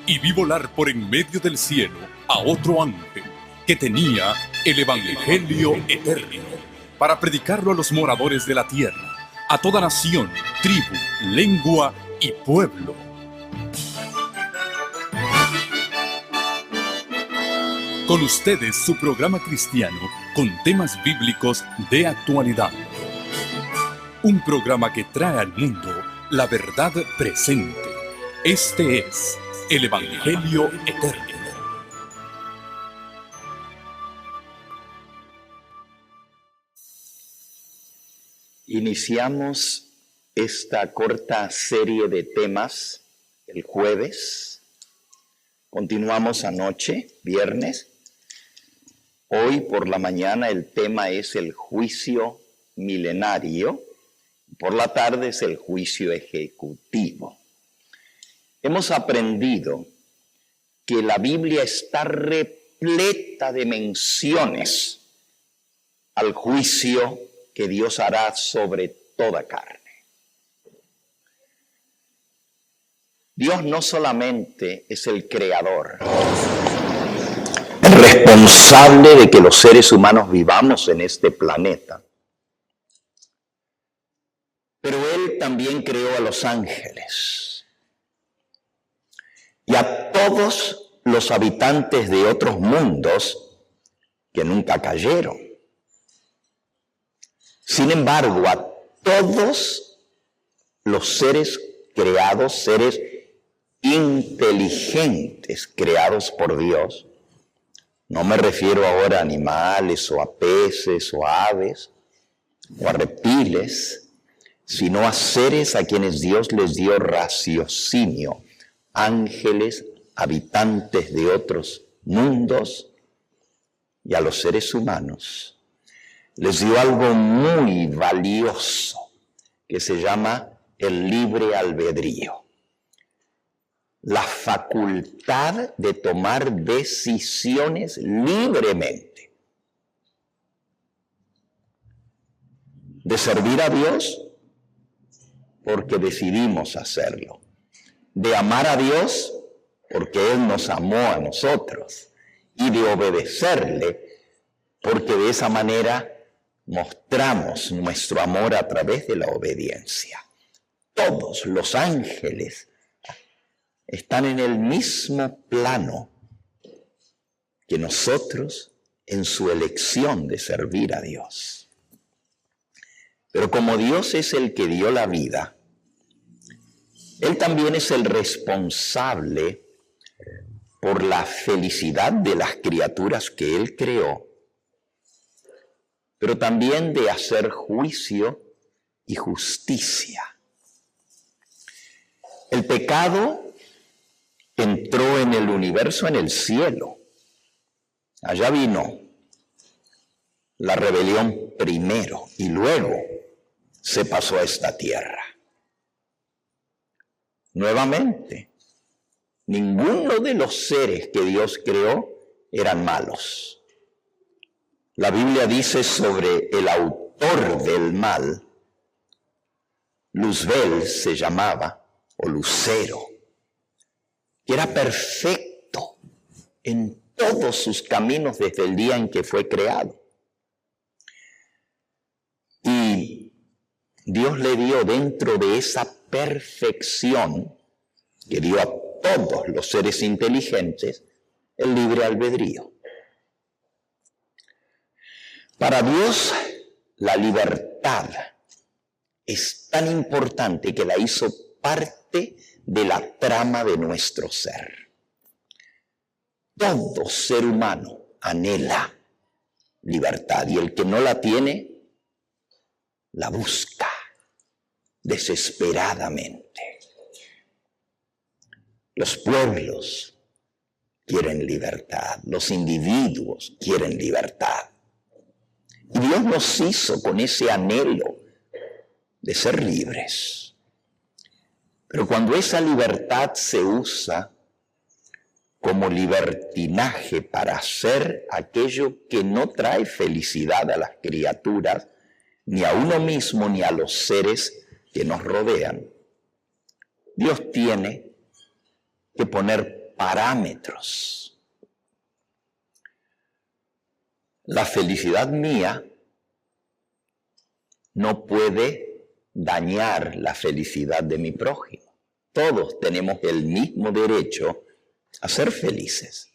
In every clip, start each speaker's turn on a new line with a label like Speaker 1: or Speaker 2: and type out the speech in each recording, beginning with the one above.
Speaker 1: y vi volar por en medio del cielo a otro ángel que tenía el Evangelio eterno para predicarlo a los moradores de la tierra, a toda nación, tribu, lengua y pueblo. Con ustedes su programa cristiano con temas bíblicos de actualidad. Un programa que trae al mundo la verdad presente. Este es el Evangelio eterno.
Speaker 2: Iniciamos esta corta serie de temas el jueves. Continuamos anoche, viernes. Hoy por la mañana el tema es el juicio milenario. Por la tarde es el juicio ejecutivo. Hemos aprendido que la Biblia está repleta de menciones al juicio que Dios hará sobre toda carne. Dios no solamente es el creador, el responsable de que los seres humanos vivamos en este planeta, pero Él también creó a los ángeles y a todos los habitantes de otros mundos que nunca cayeron. Sin embargo, a todos los seres creados, seres inteligentes creados por Dios, no me refiero ahora a animales o a peces o a aves o a reptiles, sino a seres a quienes Dios les dio raciocinio, ángeles, habitantes de otros mundos, y a los seres humanos les dio algo muy valioso que se llama el libre albedrío. La facultad de tomar decisiones libremente. De servir a Dios porque decidimos hacerlo. De amar a Dios porque Él nos amó a nosotros. Y de obedecerle porque de esa manera mostramos nuestro amor a través de la obediencia. Todos los ángeles están en el mismo plano que nosotros en su elección de servir a Dios. Pero como Dios es el que dio la vida, Él también es el responsable por la felicidad de las criaturas que Él creó, pero también de hacer juicio y justicia. El pecado entró en el universo, en el cielo. Allá vino la rebelión primero y luego se pasó a esta tierra. Nuevamente, ninguno de los seres que Dios creó eran malos. La Biblia dice sobre el autor del mal, Luzbel se llamaba, o Lucero, que era perfecto en todos sus caminos desde el día en que fue creado. Y Dios le dio dentro de esa perfección que dio a todos los seres inteligentes el libre albedrío. Para Dios, la libertad es tan importante que la hizo parte de la trama de nuestro ser. Todo ser humano anhela libertad y el que no la tiene, la busca desesperadamente. Los pueblos quieren libertad, los individuos quieren libertad. Y Dios nos hizo con ese anhelo de ser libres. Pero cuando esa libertad se usa como libertinaje para hacer aquello que no trae felicidad a las criaturas, ni a uno mismo, ni a los seres que nos rodean, Dios tiene que poner parámetros. La felicidad mía no puede dañar la felicidad de mi prójimo. Todos tenemos el mismo derecho a ser felices.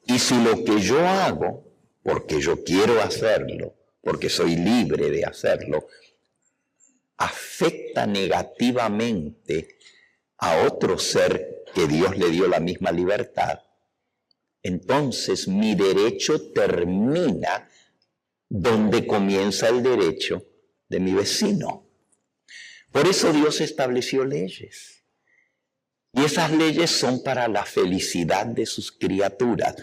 Speaker 2: Y si lo que yo hago, porque yo quiero hacerlo, porque soy libre de hacerlo, afecta negativamente a otro ser que Dios le dio la misma libertad, entonces mi derecho termina donde comienza el derecho de mi vecino. Por eso Dios estableció leyes. Y esas leyes son para la felicidad de sus criaturas.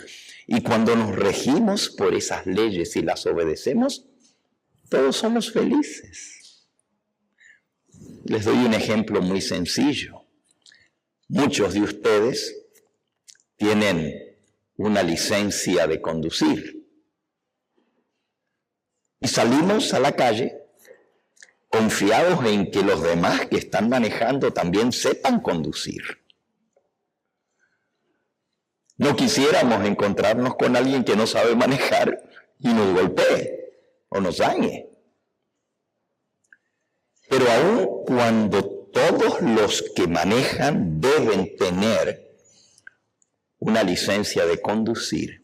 Speaker 2: Y cuando nos regimos por esas leyes y las obedecemos, todos somos felices. Les doy un ejemplo muy sencillo. Muchos de ustedes tienen una licencia de conducir. Y salimos a la calle confiados en que los demás que están manejando también sepan conducir. No quisiéramos encontrarnos con alguien que no sabe manejar y nos golpee o nos dañe. Pero aun cuando todos los que manejan deben tener una licencia de conducir,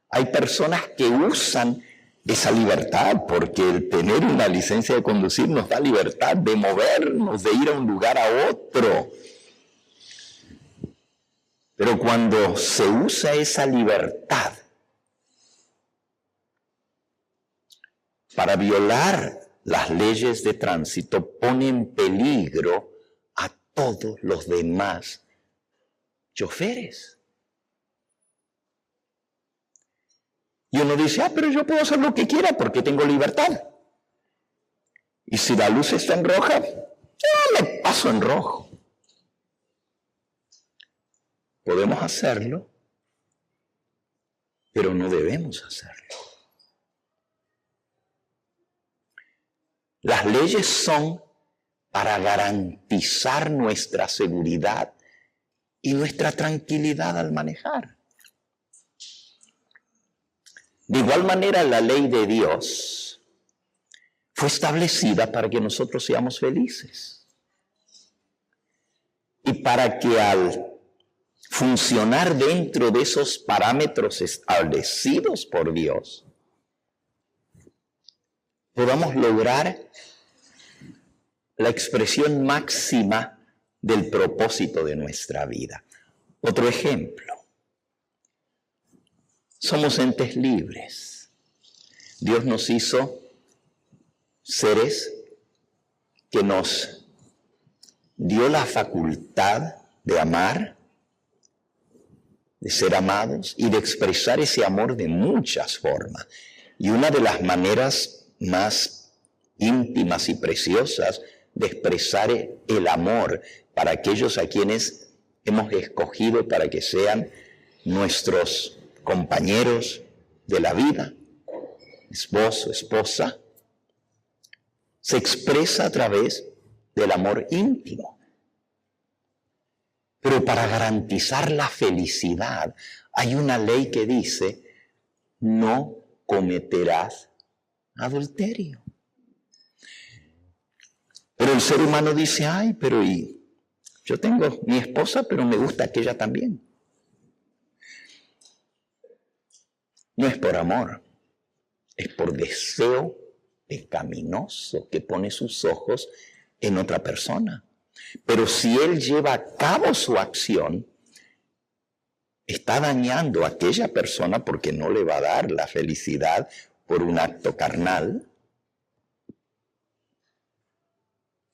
Speaker 2: hay personas que usan esa libertad, porque el tener una licencia de conducir nos da libertad de movernos, de ir a un lugar a otro. Pero cuando se usa esa libertad para violar las leyes de tránsito, pone en peligro a todos los demás choferes. Y uno dice, pero yo puedo hacer lo que quiera porque tengo libertad. Y si la luz está en roja, yo me paso en rojo. Podemos hacerlo, pero no debemos hacerlo. Las leyes son para garantizar nuestra seguridad y nuestra tranquilidad al manejar. De igual manera, la ley de Dios fue establecida para que nosotros seamos felices. Y para que al funcionar dentro de esos parámetros establecidos por Dios, podamos lograr la expresión máxima del propósito de nuestra vida. Otro ejemplo. Somos entes libres. Dios nos hizo seres que nos dio la facultad de amar, de ser amados y de expresar ese amor de muchas formas. Y una de las maneras más íntimas y preciosas de expresar el amor para aquellos a quienes hemos escogido para que sean nuestros compañeros de la vida, esposo, esposa, se expresa a través del amor íntimo. Pero para garantizar la felicidad, hay una ley que dice, no cometerás adulterio. Pero el ser humano dice, yo tengo mi esposa, pero me gusta aquella también. No es por amor, es por deseo pecaminoso que pone sus ojos en otra persona. Pero si él lleva a cabo su acción, está dañando a aquella persona porque no le va a dar la felicidad por un acto carnal.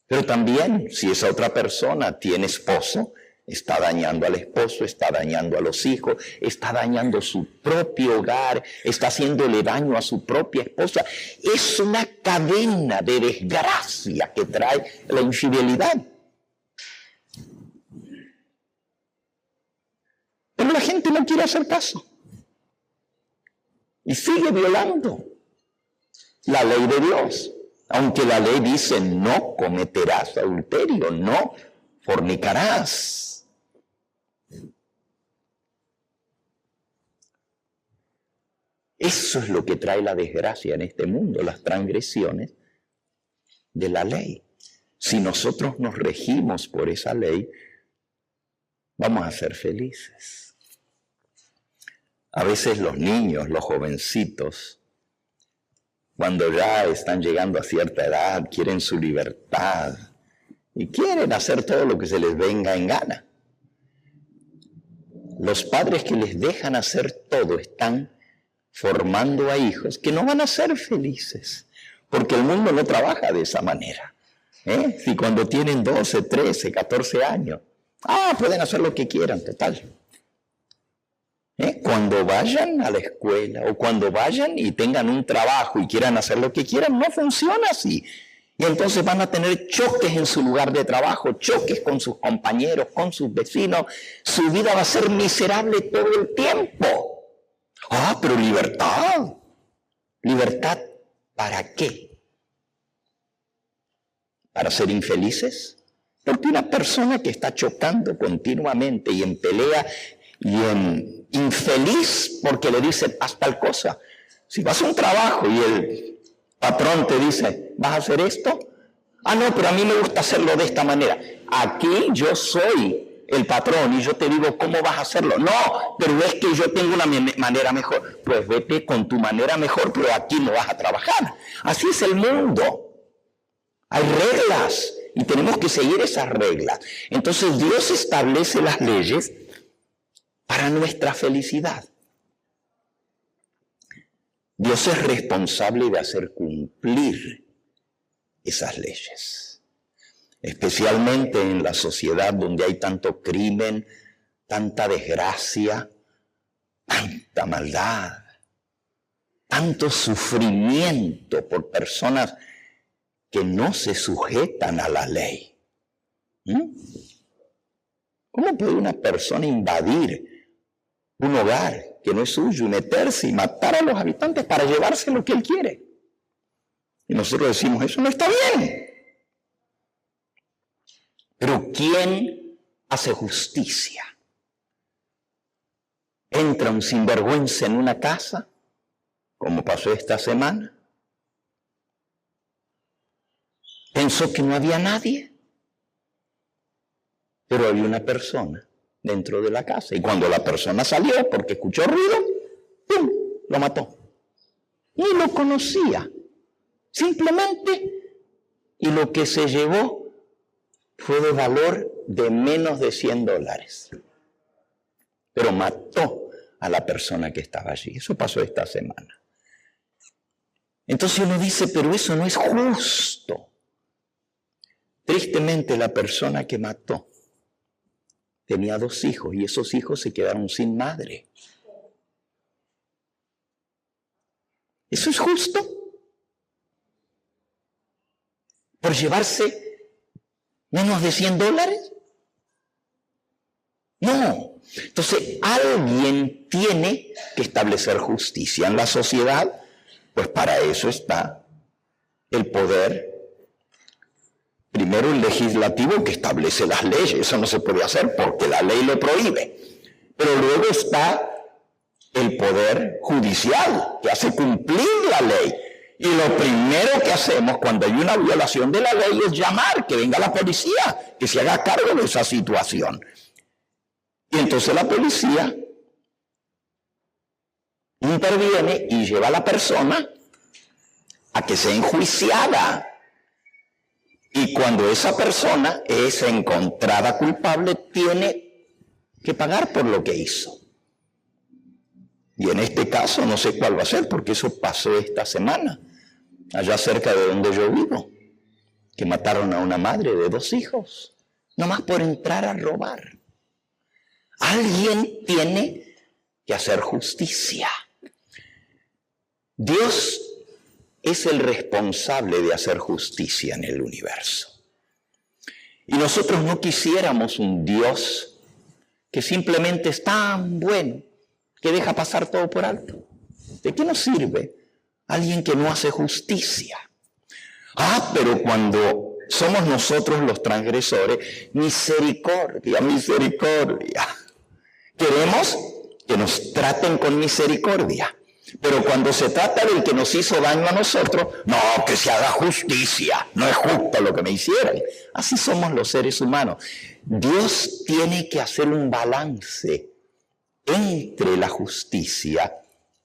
Speaker 2: Pero también, si esa otra persona tiene esposo, está dañando al esposo, está dañando a los hijos, está dañando su propio hogar, está haciéndole daño a su propia esposa. Es una cadena de desgracia que trae la infidelidad. Pero la gente no quiere hacer caso. Y sigue violando la ley de Dios. Aunque la ley dice, no cometerás adulterio, no fornicarás. Eso es lo que trae la desgracia en este mundo, las transgresiones de la ley. Si nosotros nos regimos por esa ley, vamos a ser felices. A veces los niños, los jovencitos, cuando ya están llegando a cierta edad, quieren su libertad y quieren hacer todo lo que se les venga en gana. Los padres que les dejan hacer todo están formando a hijos que no van a ser felices, porque el mundo no trabaja de esa manera. Si cuando tienen 12, 13, 14 años, pueden hacer lo que quieran, total. Cuando vayan a la escuela o cuando vayan y tengan un trabajo y quieran hacer lo que quieran, no funciona así. Y entonces van a tener choques en su lugar de trabajo, choques con sus compañeros, con sus vecinos. Su vida va a ser miserable todo el tiempo. Pero libertad. ¿Libertad para qué? ¿Para ser infelices? Porque una persona que está chocando continuamente y en pelea y en infeliz porque le dicen haz tal cosa. Si vas a un trabajo y el patrón te dice, ¿vas a hacer esto? No, pero a mí me gusta hacerlo de esta manera. Aquí yo soy el patrón y yo te digo cómo vas a hacerlo. No, pero es que yo tengo una manera mejor. Pues vete con tu manera mejor, pero aquí no vas a trabajar. Así es el mundo. Hay reglas y tenemos que seguir esas reglas. Entonces Dios establece las leyes para nuestra felicidad. Dios es responsable de hacer cumplir esas leyes, especialmente en la sociedad donde hay tanto crimen, tanta desgracia, tanta maldad, tanto sufrimiento por personas que no se sujetan a la ley. ¿Cómo puede una persona invadir un hogar que no es suyo, meterse y matar a los habitantes para llevarse lo que él quiere? Y nosotros decimos, eso no está bien. Pero ¿quién hace justicia? Entra un sinvergüenza en una casa, como pasó esta semana. Pensó que no había nadie, pero había una persona dentro de la casa. Y cuando la persona salió porque escuchó ruido, ¡pum!, lo mató. Ni lo conocía. Simplemente, y lo que se llevó fue de valor de menos de $100. Pero mató a la persona que estaba allí. Eso pasó esta semana. Entonces uno dice, pero eso no es justo. Tristemente, la persona que mató tenía 2 hijos y esos hijos se quedaron sin madre. ¿Eso es justo? ¿Por llevarse menos de $100? No. Entonces, alguien tiene que establecer justicia en la sociedad, pues para eso está el poder. Primero el legislativo que establece las leyes, eso no se puede hacer porque la ley lo prohíbe. Pero luego está el poder judicial que hace cumplir la ley. Y lo primero que hacemos cuando hay una violación de la ley es llamar, que venga la policía, que se haga cargo de esa situación. Y entonces la policía interviene y lleva a la persona a que sea enjuiciada. Y cuando esa persona es encontrada culpable, tiene que pagar por lo que hizo. Y en este caso no sé cuál va a ser, porque eso pasó esta semana, allá cerca de donde yo vivo, que mataron a una madre de 2 hijos, nomás por entrar a robar. Alguien tiene que hacer justicia. Dios es el responsable de hacer justicia en el universo. Y nosotros no quisiéramos un Dios que simplemente es tan bueno que deja pasar todo por alto. ¿De qué nos sirve alguien que no hace justicia? Pero cuando somos nosotros los transgresores, misericordia, misericordia. Queremos que nos traten con misericordia. Pero cuando se trata del que nos hizo daño a nosotros, no, que se haga justicia, no es justo lo que me hicieron. Así somos los seres humanos. Dios tiene que hacer un balance entre la justicia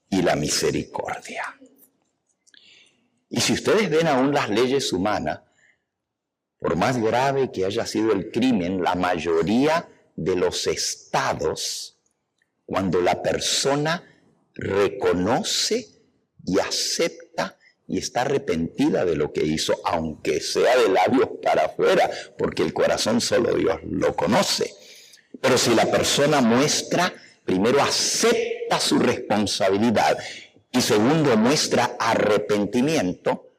Speaker 2: y la misericordia. Y si ustedes ven aún las leyes humanas, por más grave que haya sido el crimen, la mayoría de los estados, cuando la persona reconoce y acepta y está arrepentida de lo que hizo, aunque sea de labios para afuera, porque el corazón solo Dios lo conoce. Pero si la persona muestra, primero acepta su responsabilidad y segundo muestra arrepentimiento,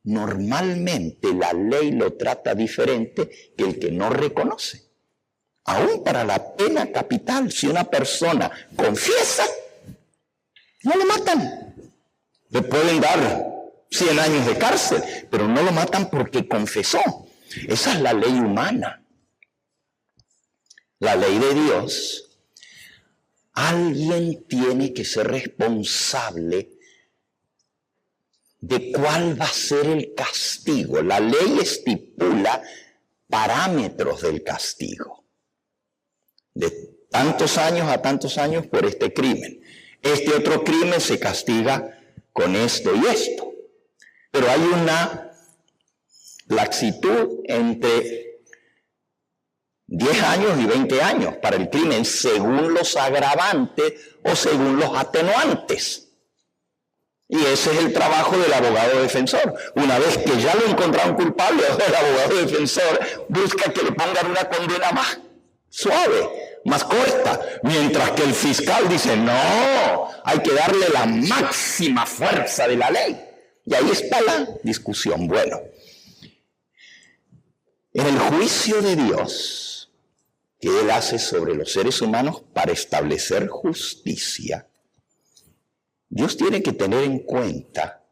Speaker 2: normalmente la ley lo trata diferente que el que no reconoce. Aún para la pena capital, si una persona confiesa, no lo matan. Le pueden dar 100 años de cárcel, pero no lo matan porque confesó. Esa es la ley humana. La ley de Dios, alguien tiene que ser responsable de cuál va a ser el castigo. La ley estipula parámetros del castigo. De tantos años a tantos años por este crimen. Este otro crimen se castiga con esto y esto. Pero hay una laxitud entre 10 años y 20 años para el crimen según los agravantes o según los atenuantes. Y ese es el trabajo del abogado defensor. Una vez que ya lo encontraron culpable, el abogado defensor busca que le pongan una condena más suave, más corta, mientras que el fiscal dice, no, hay que darle la máxima fuerza de la ley. Y ahí está la discusión. Bueno, en el juicio de Dios que Él hace sobre los seres humanos para establecer justicia, Dios tiene que tener en cuenta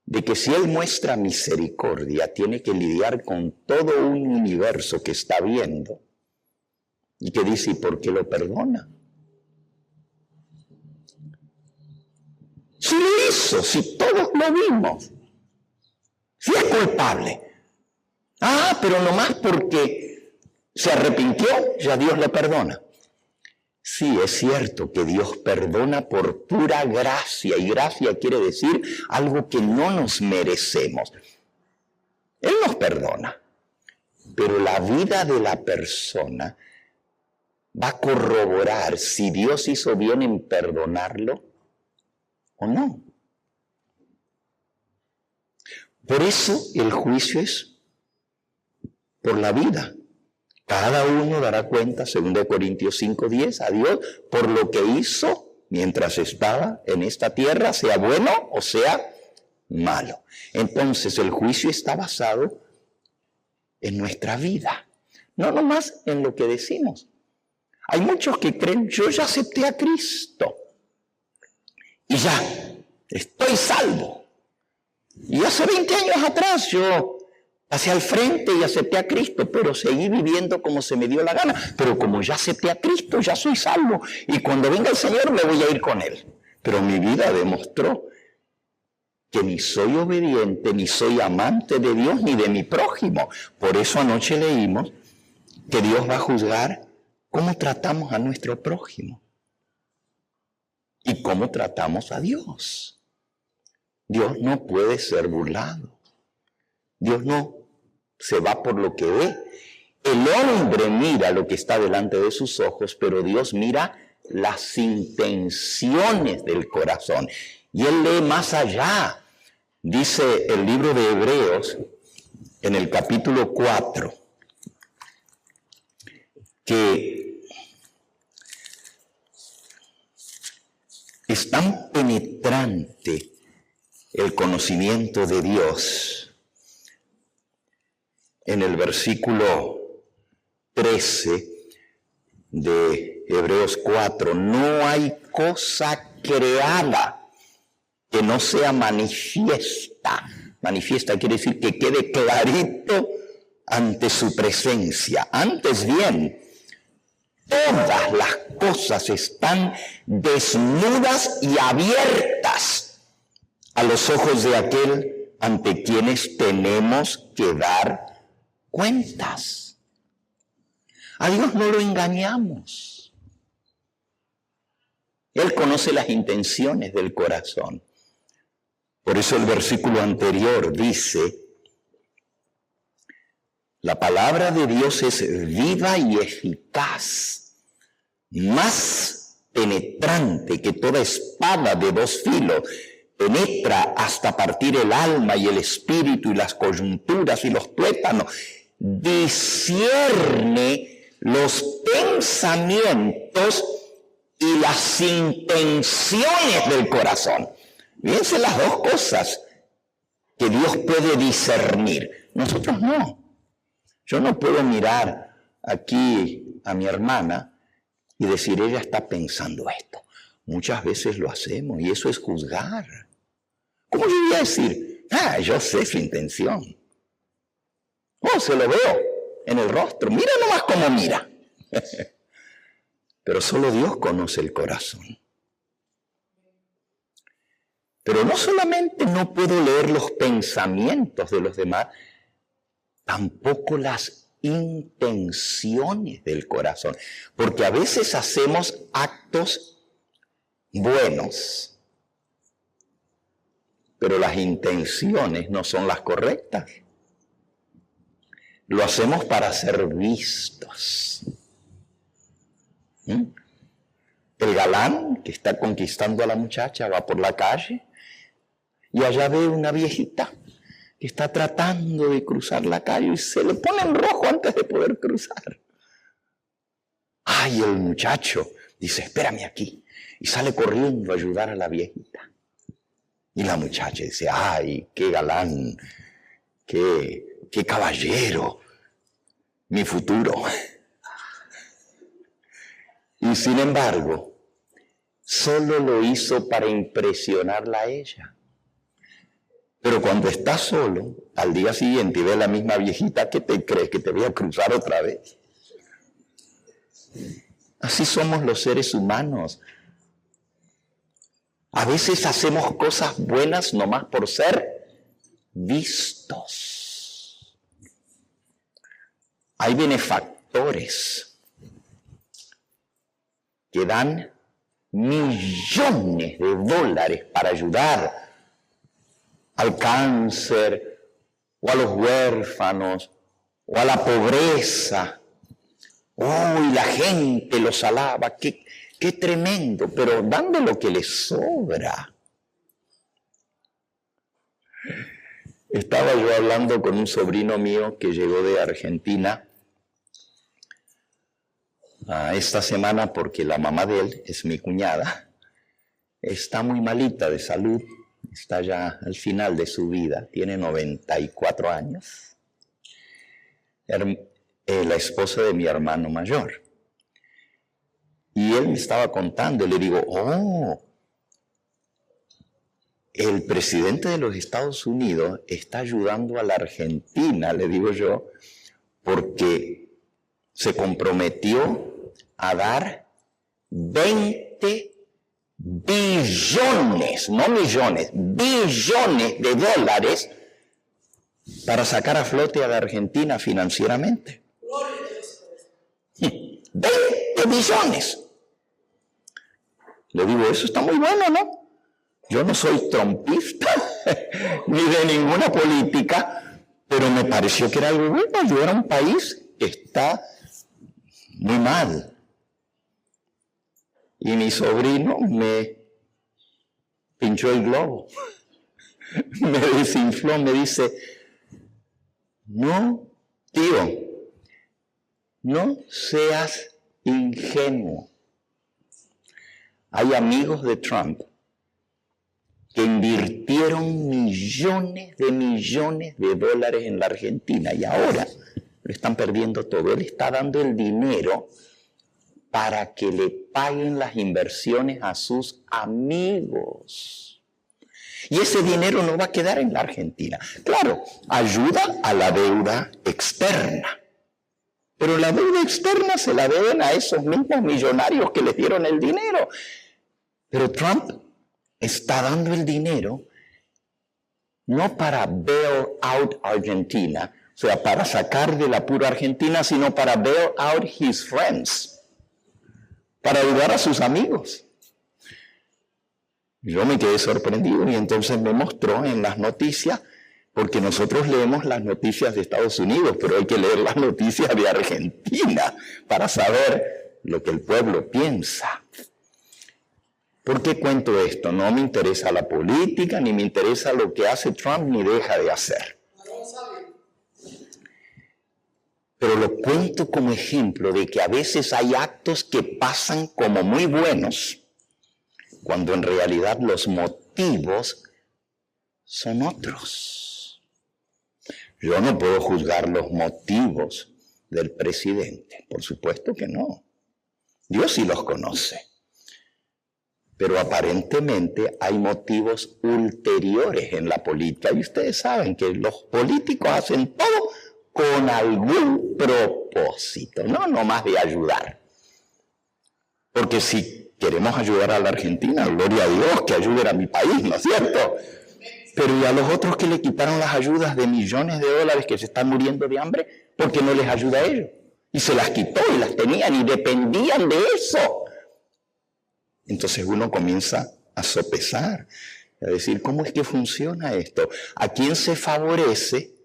Speaker 2: de que si Él muestra misericordia, tiene que lidiar con todo un universo que está viendo y que dice, ¿y por qué lo perdona? Si lo hizo, si todos lo vimos, si es culpable. Ah, pero nomás porque se arrepintió, ya Dios le perdona. Sí, es cierto que Dios perdona por pura gracia, y gracia quiere decir algo que no nos merecemos. Él nos perdona, pero la vida de la persona va a corroborar si Dios hizo bien en perdonarlo o no. Por eso el juicio es por la vida. Cada uno dará cuenta, 2 Corintios 5:10, a Dios por lo que hizo mientras estaba en esta tierra, sea bueno o sea malo. Entonces el juicio está basado en nuestra vida, no nomás en lo que decimos. Hay muchos que creen, yo ya acepté a Cristo y ya estoy salvo. Y hace 20 años atrás yo pasé al frente y acepté a Cristo, pero seguí viviendo como se me dio la gana. Pero como ya acepté a Cristo, ya soy salvo. Y cuando venga el Señor me voy a ir con Él. Pero mi vida demostró que ni soy obediente, ni soy amante de Dios, ni de mi prójimo. Por eso anoche leímos que Dios va a juzgar cómo tratamos a nuestro prójimo y cómo tratamos a Dios. Dios no puede ser burlado. Dios no se va por lo que ve. El hombre mira lo que está delante de sus ojos, pero Dios mira las intenciones del corazón. Y Él lee más allá. Dice el libro de Hebreos, en el capítulo 4, que es tan penetrante el conocimiento de Dios. En el versículo 13 de Hebreos 4, no hay cosa creada que no sea manifiesta. Manifiesta quiere decir que quede clarito ante su presencia. Antes bien, todas las cosas están desnudas y abiertas a los ojos de aquel ante quienes tenemos que dar cuentas. A Dios no lo engañamos. Él conoce las intenciones del corazón. Por eso el versículo anterior dice: la palabra de Dios es viva y eficaz, más penetrante que toda espada de dos filos, penetra hasta partir el alma y el espíritu y las coyunturas y los tuétanos, discierne los pensamientos y las intenciones del corazón. Fíjense las dos cosas que Dios puede discernir. Nosotros no. Yo no puedo mirar aquí a mi hermana y decir, ella está pensando esto. Muchas veces lo hacemos y eso es juzgar. ¿Cómo yo voy a decir? Yo sé su intención. Oh, se lo veo en el rostro. Mira nomás cómo mira. Pero solo Dios conoce el corazón. Pero no solamente no puedo leer los pensamientos de los demás, tampoco las intenciones del corazón. Porque a veces hacemos actos buenos, pero las intenciones no son las correctas. Lo hacemos para ser vistos. El galán que está conquistando a la muchacha va por la calle y allá ve una viejita que está tratando de cruzar la calle y se le pone en rojo antes de poder cruzar. El muchacho dice, espérame aquí, y sale corriendo a ayudar a la viejita. Y la muchacha dice, qué galán, qué caballero, mi futuro. Y sin embargo, solo lo hizo para impresionarla a ella. Pero cuando está solo, al día siguiente y ve a la misma viejita, ¿qué te crees? ¿Que te voy a cruzar otra vez? Así somos los seres humanos. A veces hacemos cosas buenas nomás por ser vistos. Hay benefactores que dan millones de dólares para ayudar al cáncer, o a los huérfanos, o a la pobreza. Y la gente los alaba, qué tremendo, pero dando lo que les sobra. Estaba yo hablando con un sobrino mío que llegó de Argentina esta semana porque la mamá de él, es mi cuñada, está muy malita de salud. Está ya al final de su vida, tiene 94 años. La esposa de mi hermano mayor. Y él me estaba contando, le digo, el presidente de los Estados Unidos está ayudando a la Argentina, le digo yo, porque se comprometió a dar 20 billones, no millones, billones de dólares para sacar a flote a la Argentina financieramente. 20 billones. Le digo, eso está muy bueno, ¿no? Yo no soy trompista ni de ninguna política, pero me pareció que era algo bueno. Yo era un país que está muy mal. Y mi sobrino me pinchó el globo, me desinfló, me dice, no, tío, no seas ingenuo. Hay amigos de Trump que invirtieron millones de dólares en la Argentina y ahora lo están perdiendo todo. Él está dando el dinero para que le paguen las inversiones a sus amigos. Y ese dinero no va a quedar en la Argentina. Claro, ayuda a la deuda externa, Pero la deuda externa se la deben a esos mismos millonarios que les dieron el dinero. Pero Trump está dando el dinero no para bail out Argentina, o sea, para sacar del apuro a Argentina, sino para bail out his friends, para ayudar a sus amigos. Yo me quedé sorprendido y entonces me mostró en las noticias, porque nosotros leemos las noticias de Estados Unidos, pero hay que leer las noticias de Argentina para saber lo que el pueblo piensa. ¿Por qué cuento esto? No me interesa la política, ni me interesa lo que hace Trump, ni deja de hacer. Pero lo cuento como ejemplo de que a veces hay actos que pasan como muy buenos, cuando en realidad los motivos son otros. Yo no puedo juzgar los motivos del presidente, por supuesto que no. Dios sí los conoce. Pero aparentemente hay motivos ulteriores en la política. Y ustedes saben que los políticos hacen todo con algún propósito, no más de ayudar. Porque si queremos ayudar a la Argentina, gloria a Dios, que ayuden a mi país, ¿no es cierto? Pero ¿y a los otros que le quitaron las ayudas de millones de dólares que se están muriendo de hambre? ¿Por qué no les ayuda a ellos? Y se las quitó y las tenían y dependían de eso. Entonces uno comienza a sopesar, a decir, ¿cómo es que funciona esto? ¿A quién se favorece?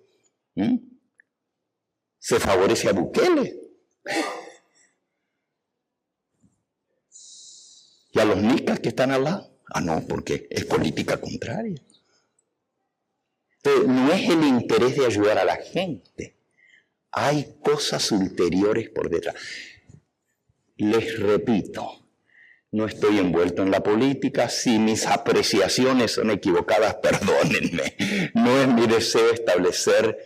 Speaker 2: ¿Se favorece a Bukele? ¿Y a los nicas que están al lado? Ah, no, porque es política contraria. Entonces, no es el interés de ayudar a la gente. Hay cosas ulteriores por detrás. Les repito, no estoy envuelto en la política. Si mis apreciaciones son equivocadas, perdónenme. No es mi deseo establecer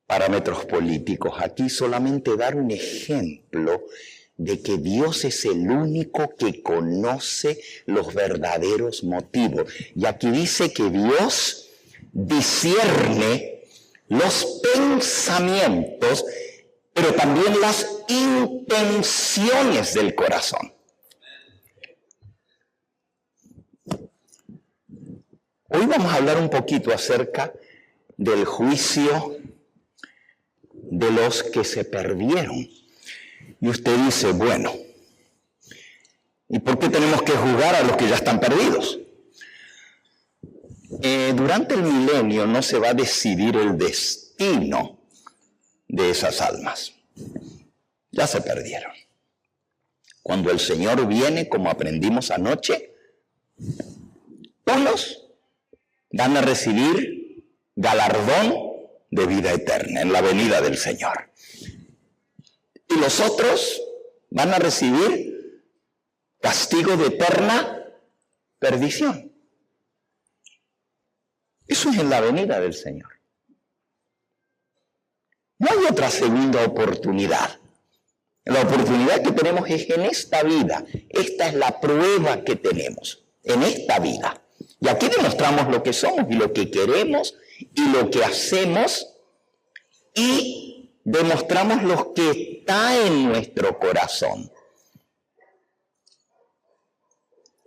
Speaker 2: parámetros políticos. Aquí solamente dar un ejemplo de que Dios es el único que conoce los verdaderos motivos. Y aquí dice que Dios discierne los pensamientos, pero también las intenciones del corazón. Hoy vamos a hablar un poquito acerca del juicio de los que se perdieron. Y usted dice, bueno, ¿y por qué tenemos que juzgar a los que ya están perdidos? Durante el milenio no se va a decidir el destino de esas almas. Ya se perdieron. Cuando el Señor viene, como aprendimos anoche, unos van a recibir galardón de vida eterna en la venida del Señor. Y los otros van a recibir castigo de eterna perdición. Eso es en la venida del Señor. No hay otra segunda oportunidad. La oportunidad que tenemos es en esta vida. Esta es la prueba que tenemos en esta vida. Y aquí demostramos lo que somos y lo que queremos y lo que hacemos, y demostramos lo que está en nuestro corazón.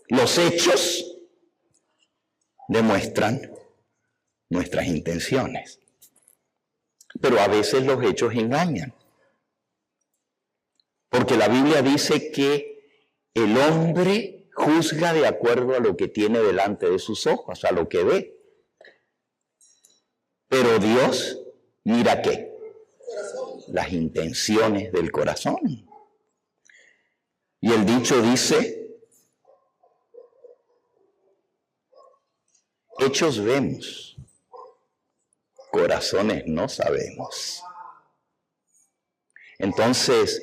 Speaker 2: Los hechos demuestran nuestras intenciones, pero a veces los hechos engañan, porque la Biblia dice que el hombre juzga de acuerdo a lo que tiene delante de sus ojos, a lo que ve, pero Dios mira ¿qué? Las intenciones del corazón. Y el dicho dice, hechos vemos, corazones no sabemos. Entonces,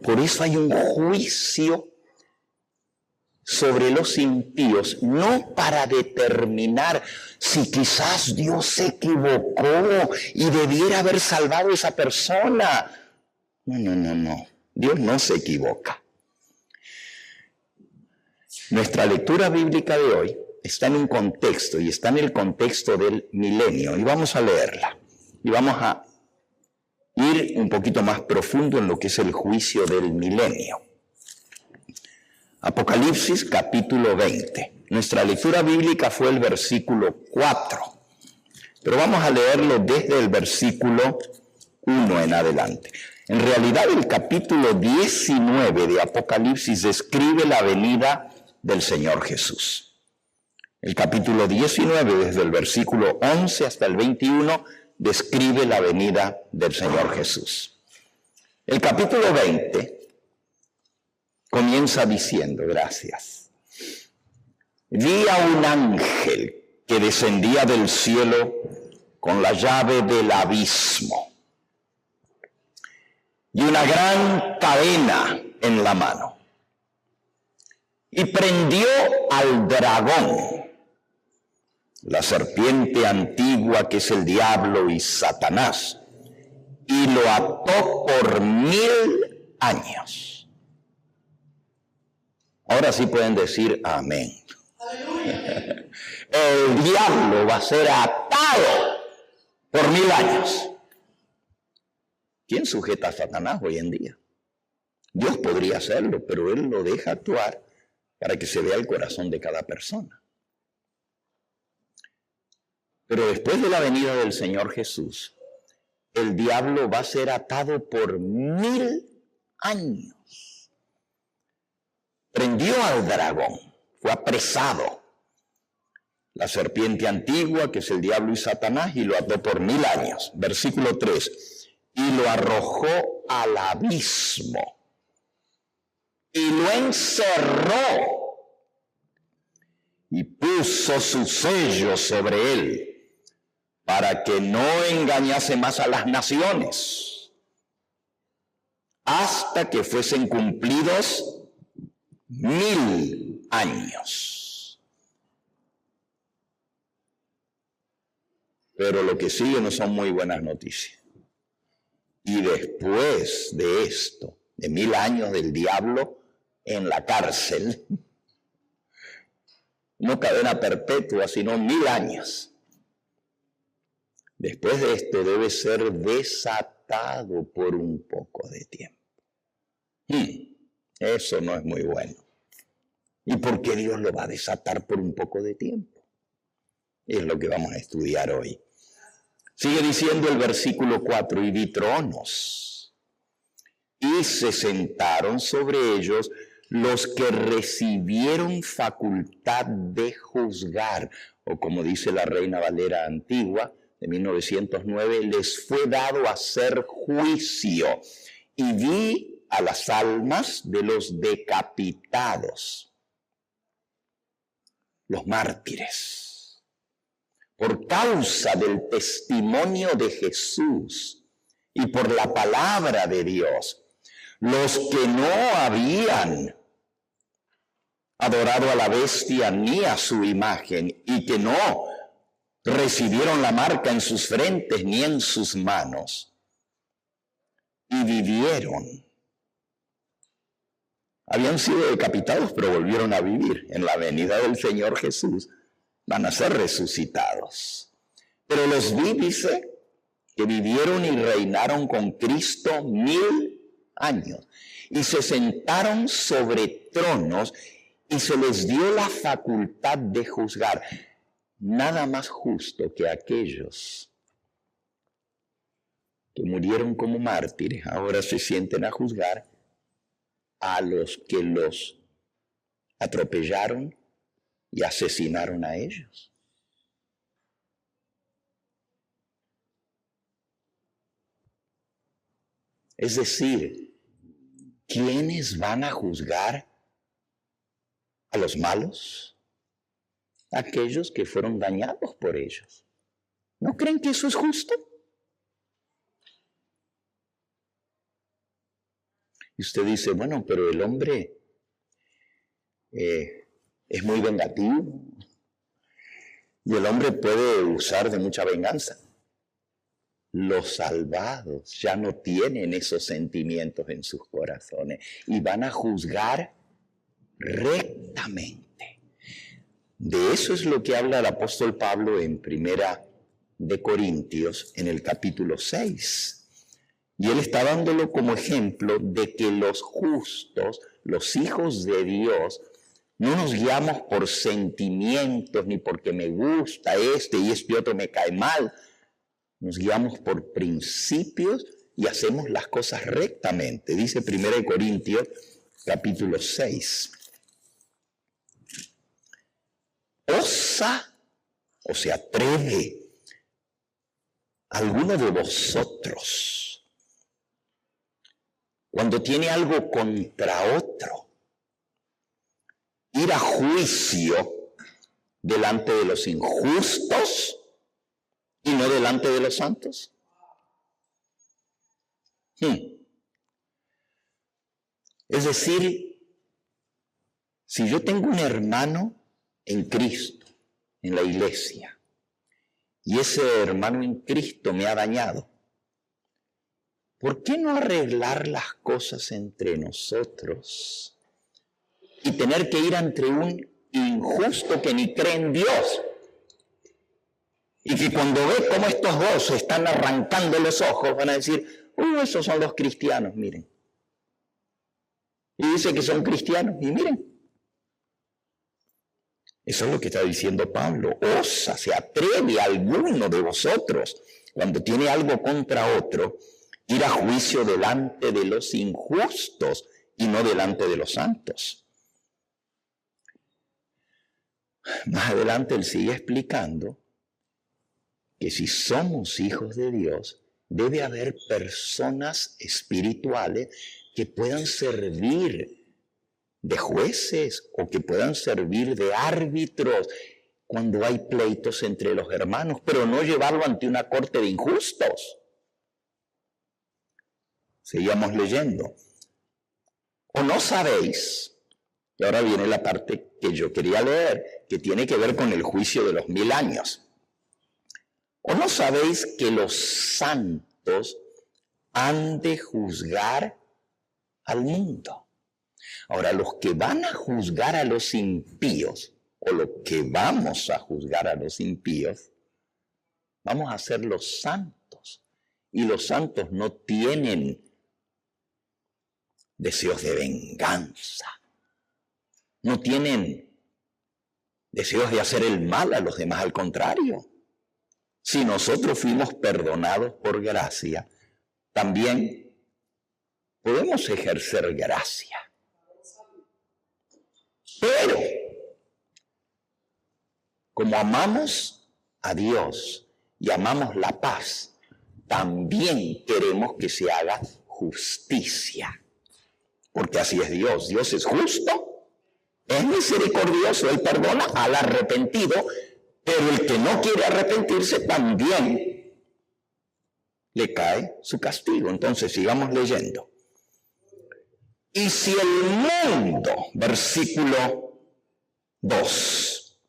Speaker 2: por eso hay un juicio sobre los impíos, no para determinar si quizás Dios se equivocó y debiera haber salvado a esa persona. No. Dios no se equivoca. Nuestra lectura bíblica de hoy está en un contexto, y está en el contexto del milenio, y vamos a leerla. Y vamos a ir ir un poquito más profundo en lo que es el juicio del milenio. Apocalipsis capítulo 20. Nuestra lectura bíblica fue el versículo 4, pero vamos a leerlo desde el versículo 1 en adelante. En realidad el capítulo 19 de Apocalipsis describe la venida del Señor Jesús. El capítulo 19, desde el versículo 11 hasta el 21, describe la venida del Señor Jesús. El capítulo 20 comienza diciendo, gracias. Vi a un ángel que descendía del cielo con la llave del abismo y una gran cadena en la mano. Y prendió al dragón, la serpiente antigua que es el diablo y Satanás, y lo ató por 1000 años. Ahora sí pueden decir amén. El diablo va a ser atado por 1000 años. ¿Quién sujeta a Satanás hoy en día? Dios podría hacerlo, pero Él lo deja actuar para que se vea el corazón de cada persona. Pero después de la venida del Señor Jesús, el diablo va a ser atado por 1000 años. Prendió al dragón, fue apresado. La serpiente antigua, que es el diablo y Satanás, y lo ató por 1000 años. Versículo 3. Y lo arrojó al abismo y lo encerró y puso su sello sobre él para que no engañase más a las naciones hasta que fuesen cumplidos 1000 años. Pero lo que sigue no son muy buenas noticias. Y después de esto, de 1000 años del diablo en la cárcel, no cadena perpetua, sino 1000 años. Después de esto debe ser desatado por un poco de tiempo. Eso no es muy bueno. ¿Y por qué Dios lo va a desatar por un poco de tiempo? Es lo que vamos a estudiar hoy. Sigue diciendo el versículo 4, y vi tronos, y se sentaron sobre ellos los que recibieron facultad de juzgar, o como dice la Reina Valera antigua, de 1909, les fue dado hacer juicio, y vi a las almas de los decapitados, los mártires, por causa del testimonio de Jesús y por la palabra de Dios, los que no habían adorado a la bestia ni a su imagen y que no recibieron la marca en sus frentes ni en sus manos, y vivieron. Habían sido decapitados, pero volvieron a vivir. En la venida del Señor Jesús van a ser resucitados. Pero los vi, dice, que vivieron y reinaron con Cristo 1000 años. Y se sentaron sobre tronos y se les dio la facultad de juzgar. Nada más justo que aquellos que murieron como mártires ahora se sienten a juzgar a los que los atropellaron y asesinaron a ellos. Es decir, ¿quiénes van a juzgar a los malos? Aquellos que fueron dañados por ellos. ¿No creen que eso es justo? Y usted dice, bueno, pero el hombre es muy vengativo y el hombre puede usar de mucha venganza. Los salvados ya no tienen esos sentimientos en sus corazones y van a juzgar rectamente. De eso es lo que habla el apóstol Pablo en Primera de Corintios, en el capítulo 6. Y él está dándolo como ejemplo de que los justos, los hijos de Dios, no nos guiamos por sentimientos ni porque me gusta este y este otro me cae mal. Nos guiamos por principios y hacemos las cosas rectamente. Dice 1 Corintios capítulo 6. ¿Osa o se atreve alguno de vosotros cuando tiene algo contra otro ir a juicio delante de los injustos y no delante de los santos? Es decir, si yo tengo un hermano en Cristo, en la iglesia, y ese hermano en Cristo me ha dañado, ¿por qué no arreglar las cosas entre nosotros y tener que ir ante un injusto que ni cree en Dios? Y que cuando ve cómo estos dos se están arrancando los ojos, van a decir, esos son los cristianos, miren. Y dice que son cristianos, y miren. Eso es lo que está diciendo Pablo. ¿Osa, se atreve alguno de vosotros, cuando tiene algo contra otro, ir a juicio delante de los injustos y no delante de los santos? Más adelante él sigue explicando que si somos hijos de Dios, debe haber personas espirituales que puedan servir de jueces o que puedan servir de árbitros cuando hay pleitos entre los hermanos, pero no llevarlo ante una corte de injustos. Seguimos leyendo. ¿O no sabéis? Y ahora viene la parte que yo quería leer, que tiene que ver con el juicio de los 1000 años. ¿O no sabéis que los santos han de juzgar al mundo? Ahora, los que van a juzgar a los impíos, o los que vamos a juzgar a los impíos, vamos a ser los santos. Y los santos no tienen deseos de venganza. No tienen deseos de hacer el mal a los demás, al contrario. Si nosotros fuimos perdonados por gracia, también podemos ejercer gracia. Pero, como amamos a Dios y amamos la paz, también queremos que se haga justicia. Porque así es Dios. Dios es justo, es misericordioso, Él perdona al arrepentido, pero el que no quiere arrepentirse también le cae su castigo. Entonces, sigamos leyendo. Y si el mundo, versículo 2,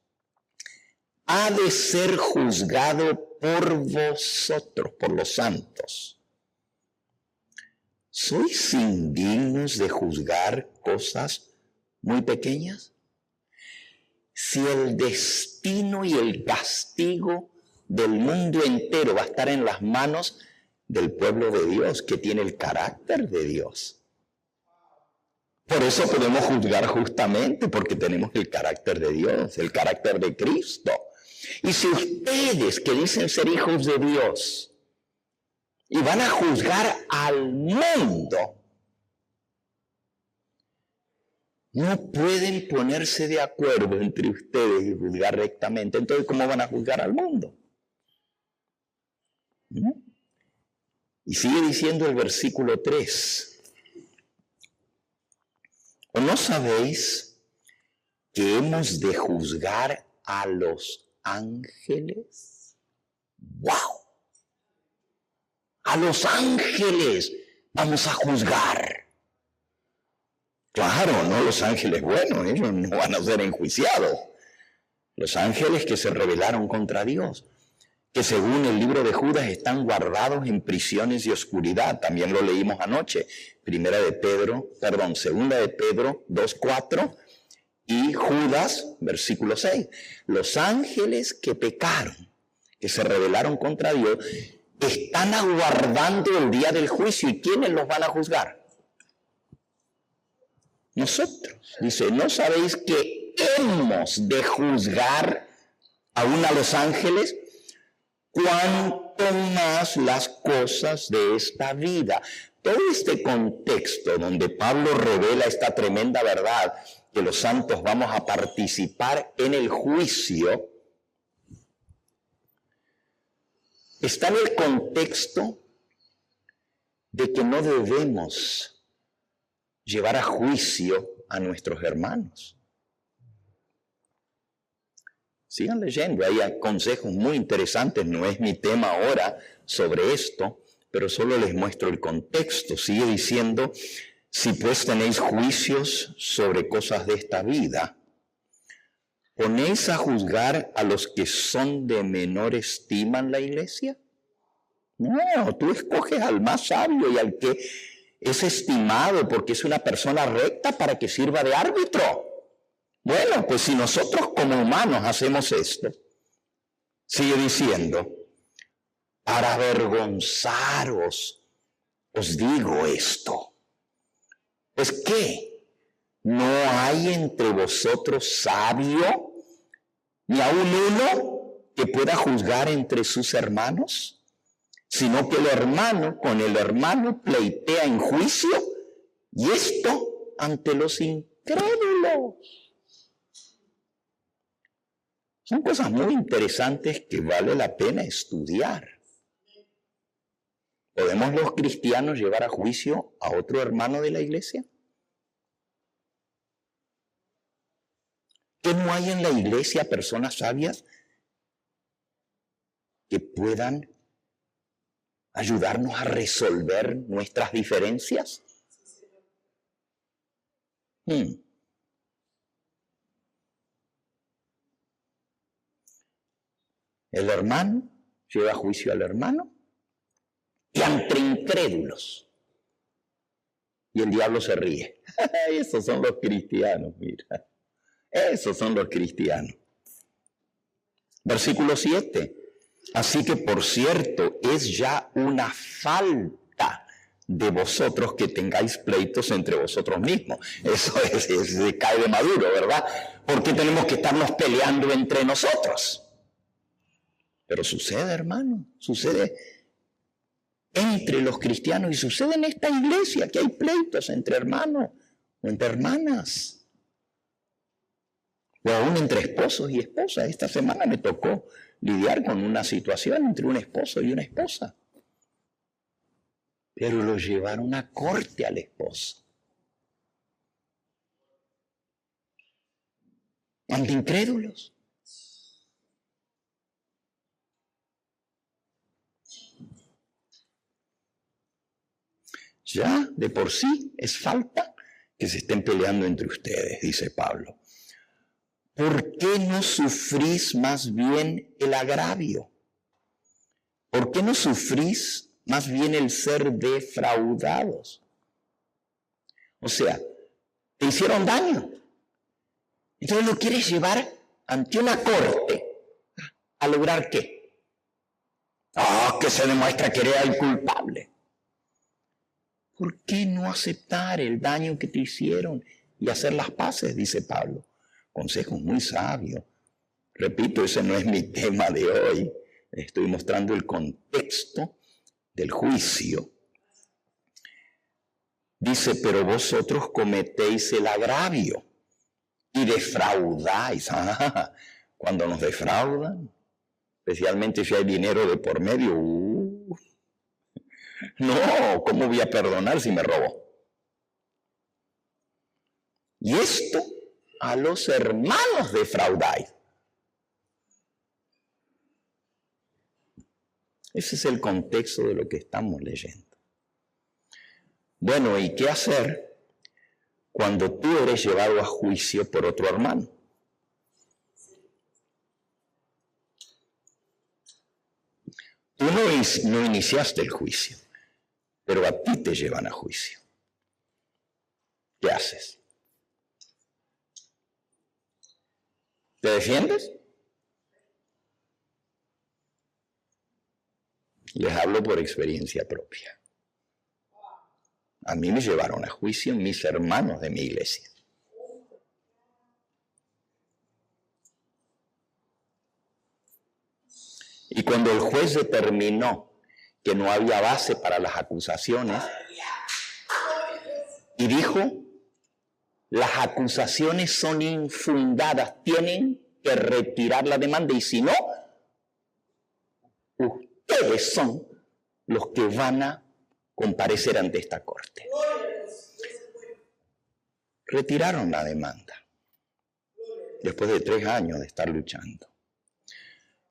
Speaker 2: ha de ser juzgado por vosotros, por los santos, ¿sois indignos de juzgar cosas muy pequeñas? Si el destino y el castigo del mundo entero va a estar en las manos del pueblo de Dios, que tiene el carácter de Dios. Por eso podemos juzgar justamente, porque tenemos el carácter de Dios, el carácter de Cristo. Y si ustedes que dicen ser hijos de Dios y van a juzgar al mundo, no pueden ponerse de acuerdo entre ustedes y juzgar rectamente, entonces ¿cómo van a juzgar al mundo? ¿No? Y sigue diciendo el versículo 3. ¿O no sabéis que hemos de juzgar a los ángeles? ¡Wow! A los ángeles vamos a juzgar. Claro, no los ángeles buenos, ellos no van a ser enjuiciados. Los ángeles que se rebelaron contra Dios, que según el libro de Judas están guardados en prisiones y oscuridad. También lo leímos anoche. Segunda de Pedro 2:4 y Judas, versículo 6. Los ángeles que pecaron, que se rebelaron contra Dios, están aguardando el día del juicio. ¿Y quiénes los van a juzgar? Nosotros. Dice, ¿no sabéis que hemos de juzgar aún a los ángeles? Cuanto más las cosas de esta vida. Todo este contexto donde Pablo revela esta tremenda verdad, que los santos vamos a participar en el juicio, está en el contexto de que no debemos llevar a juicio a nuestros hermanos. Sigan leyendo, hay consejos muy interesantes, no es mi tema ahora sobre esto, pero solo les muestro el contexto. Sigue diciendo, si pues tenéis juicios sobre cosas de esta vida, ¿ponéis a juzgar a los que son de menor estima en la iglesia? No, tú escoges al más sabio y al que es estimado porque es una persona recta para que sirva de árbitro. Bueno, pues si nosotros como humanos hacemos esto, sigue diciendo, para avergonzaros os digo esto. Pues ¿qué? ¿No hay entre vosotros sabio, ni aun uno que pueda juzgar entre sus hermanos? Sino que el hermano con el hermano pleitea en juicio, y esto ante los incrédulos. Son cosas muy interesantes que vale la pena estudiar. ¿Podemos los cristianos llevar a juicio a otro hermano de la iglesia? ¿Que no hay en la iglesia personas sabias que puedan ayudarnos a resolver nuestras diferencias? El hermano lleva a juicio al hermano y entre incrédulos. Y el diablo se ríe. Esos son los cristianos, mira. Esos son los cristianos. Versículo 7. Así que, por cierto, es ya una falta de vosotros que tengáis pleitos entre vosotros mismos. Eso cae de maduro, ¿verdad? ¿Por qué tenemos que estarnos peleando entre nosotros? Pero sucede, hermano, sucede entre los cristianos y sucede en esta iglesia que hay pleitos entre hermanos o entre hermanas o aún entre esposos y esposas. Esta semana me tocó lidiar con una situación entre un esposo y una esposa, pero lo llevaron a corte al esposo ante incrédulos. Ya de por sí es falta que se estén peleando entre ustedes, dice Pablo. ¿Por qué no sufrís más bien el agravio? ¿Por qué no sufrís más bien el ser defraudados? O sea, te hicieron daño. Entonces lo quieres llevar ante una corte. ¿A lograr qué? Que se demuestra que eres el culpable. ¿Por qué no aceptar el daño que te hicieron y hacer las paces? Dice Pablo. Consejo muy sabio. Repito, ese no es mi tema de hoy. Estoy mostrando el contexto del juicio. Dice, pero vosotros cometéis el agravio y defraudáis. Cuando nos defraudan, especialmente si hay dinero de por medio, no, ¿cómo voy a perdonar si me robó? Y esto a los hermanos defraudáis. Ese es el contexto de lo que estamos leyendo. Bueno, ¿y qué hacer cuando tú eres llevado a juicio por otro hermano? Tú no iniciaste el juicio, pero a ti te llevan a juicio. ¿Qué haces? ¿Te defiendes? Les hablo por experiencia propia. A mí me llevaron a juicio mis hermanos de mi iglesia. Y cuando el juez determinó que no había base para las acusaciones, y dijo, las acusaciones son infundadas, tienen que retirar la demanda, y si no, ustedes son los que van a comparecer ante esta corte. Retiraron la demanda, después de 3 años de estar luchando.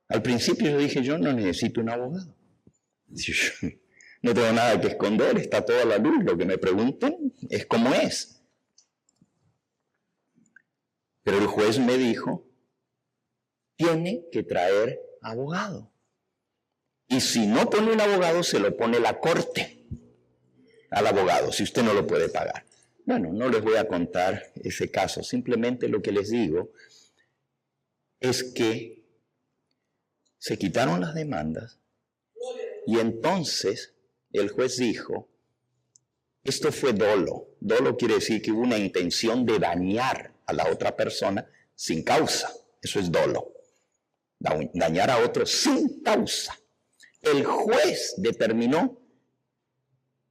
Speaker 2: Al principio yo dije, yo no necesito un abogado. Yo no tengo nada que esconder, está toda la luz, lo que me pregunten es como es. Pero el juez me dijo, tiene que traer abogado. Y si no pone un abogado, se lo pone la corte al abogado, si usted no lo puede pagar. Bueno, no les voy a contar ese caso, simplemente lo que les digo es que se quitaron las demandas y entonces el juez dijo, esto fue dolo. Dolo quiere decir que hubo una intención de dañar a la otra persona sin causa. Eso es dolo. Dañar a otro sin causa. El juez determinó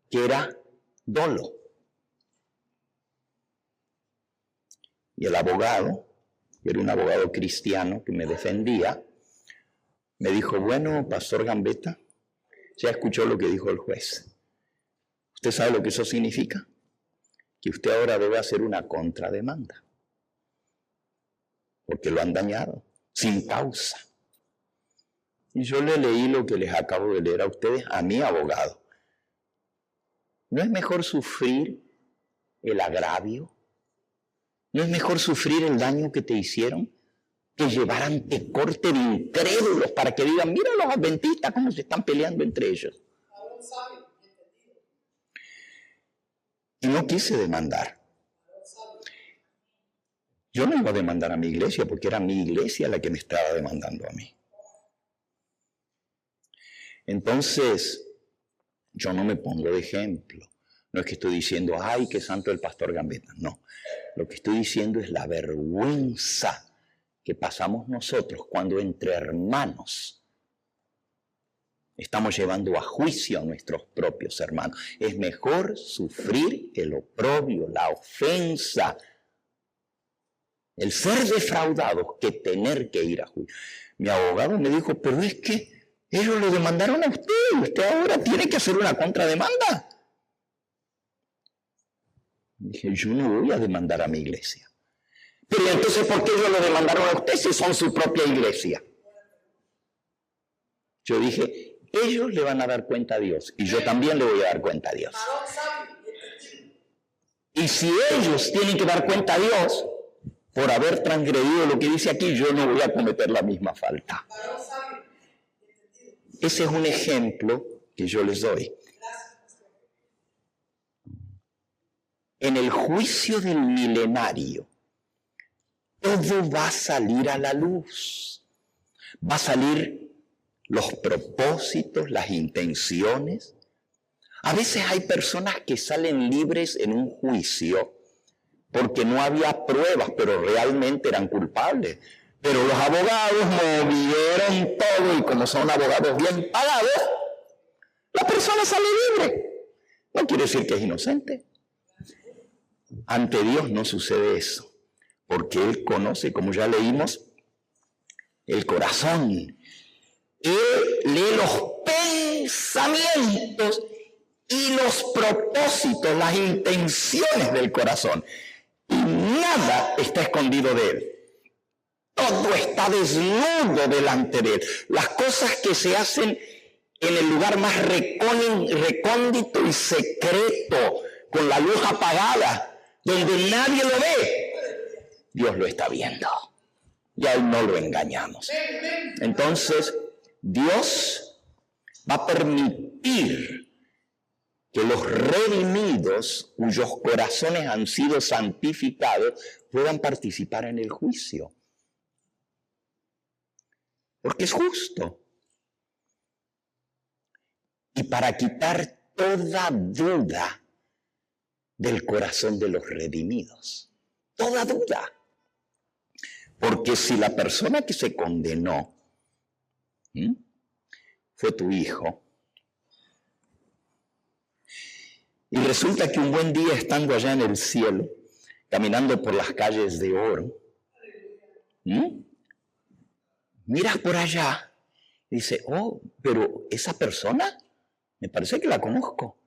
Speaker 2: que era dolo. Y el abogado, que era un abogado cristiano que me defendía, me dijo, bueno, Pastor Gambetta, ya escuchó lo que dijo el juez. ¿Usted sabe lo que eso significa? Que usted ahora debe hacer una contrademanda. Porque lo han dañado, sin causa. Y yo le leí lo que les acabo de leer a ustedes, a mi abogado. ¿No es mejor sufrir el agravio? ¿No es mejor sufrir el daño que te hicieron? Que llevar ante corte de incrédulos para que digan, mira los adventistas cómo se están peleando entre ellos. Y no quise demandar. Yo no iba a demandar a mi iglesia porque era mi iglesia la que me estaba demandando a mí. Entonces, yo no me pongo de ejemplo. No es que estoy diciendo, ay, qué santo el pastor Gambetta. No, lo que estoy diciendo es la vergüenza que pasamos nosotros cuando entre hermanos estamos llevando a juicio a nuestros propios hermanos. Es mejor sufrir el oprobio, la ofensa, el ser defraudados que tener que ir a juicio. Mi abogado me dijo, pero es que ellos lo demandaron a usted y usted ahora tiene que hacer una contrademanda. Dije, yo no voy a demandar a mi iglesia. Pero entonces, ¿por qué ellos lo demandaron a usted si son su propia iglesia? Yo dije, ellos le van a dar cuenta a Dios y yo también le voy a dar cuenta a Dios. Y si ellos tienen que dar cuenta a Dios por haber transgredido lo que dice aquí, yo no voy a cometer la misma falta. Ese es un ejemplo que yo les doy. En el juicio del milenario, todo va a salir a la luz. Va a salir los propósitos, las intenciones. A veces hay personas que salen libres en un juicio porque no había pruebas, pero realmente eran culpables. Pero los abogados movieron todo y como son abogados bien pagados, la persona sale libre. No quiere decir que es inocente. Ante Dios no sucede eso. Porque Él conoce, como ya leímos, el corazón. Él lee los pensamientos y los propósitos, las intenciones del corazón. Y nada está escondido de Él. Todo está desnudo delante de Él. Las cosas que se hacen en el lugar más recóndito y secreto, con la luz apagada, donde nadie lo ve, Dios lo está viendo. Y a Él no lo engañamos. Entonces, Dios va a permitir que los redimidos, cuyos corazones han sido santificados, puedan participar en el juicio. Porque es justo. y para quitar toda duda del corazón de los redimidos. Toda duda. Porque si la persona que se condenó fue tu hijo, y resulta que un buen día estando allá en el cielo, caminando por las calles de oro, miras por allá y dices, oh, pero esa persona, me parece que la conozco.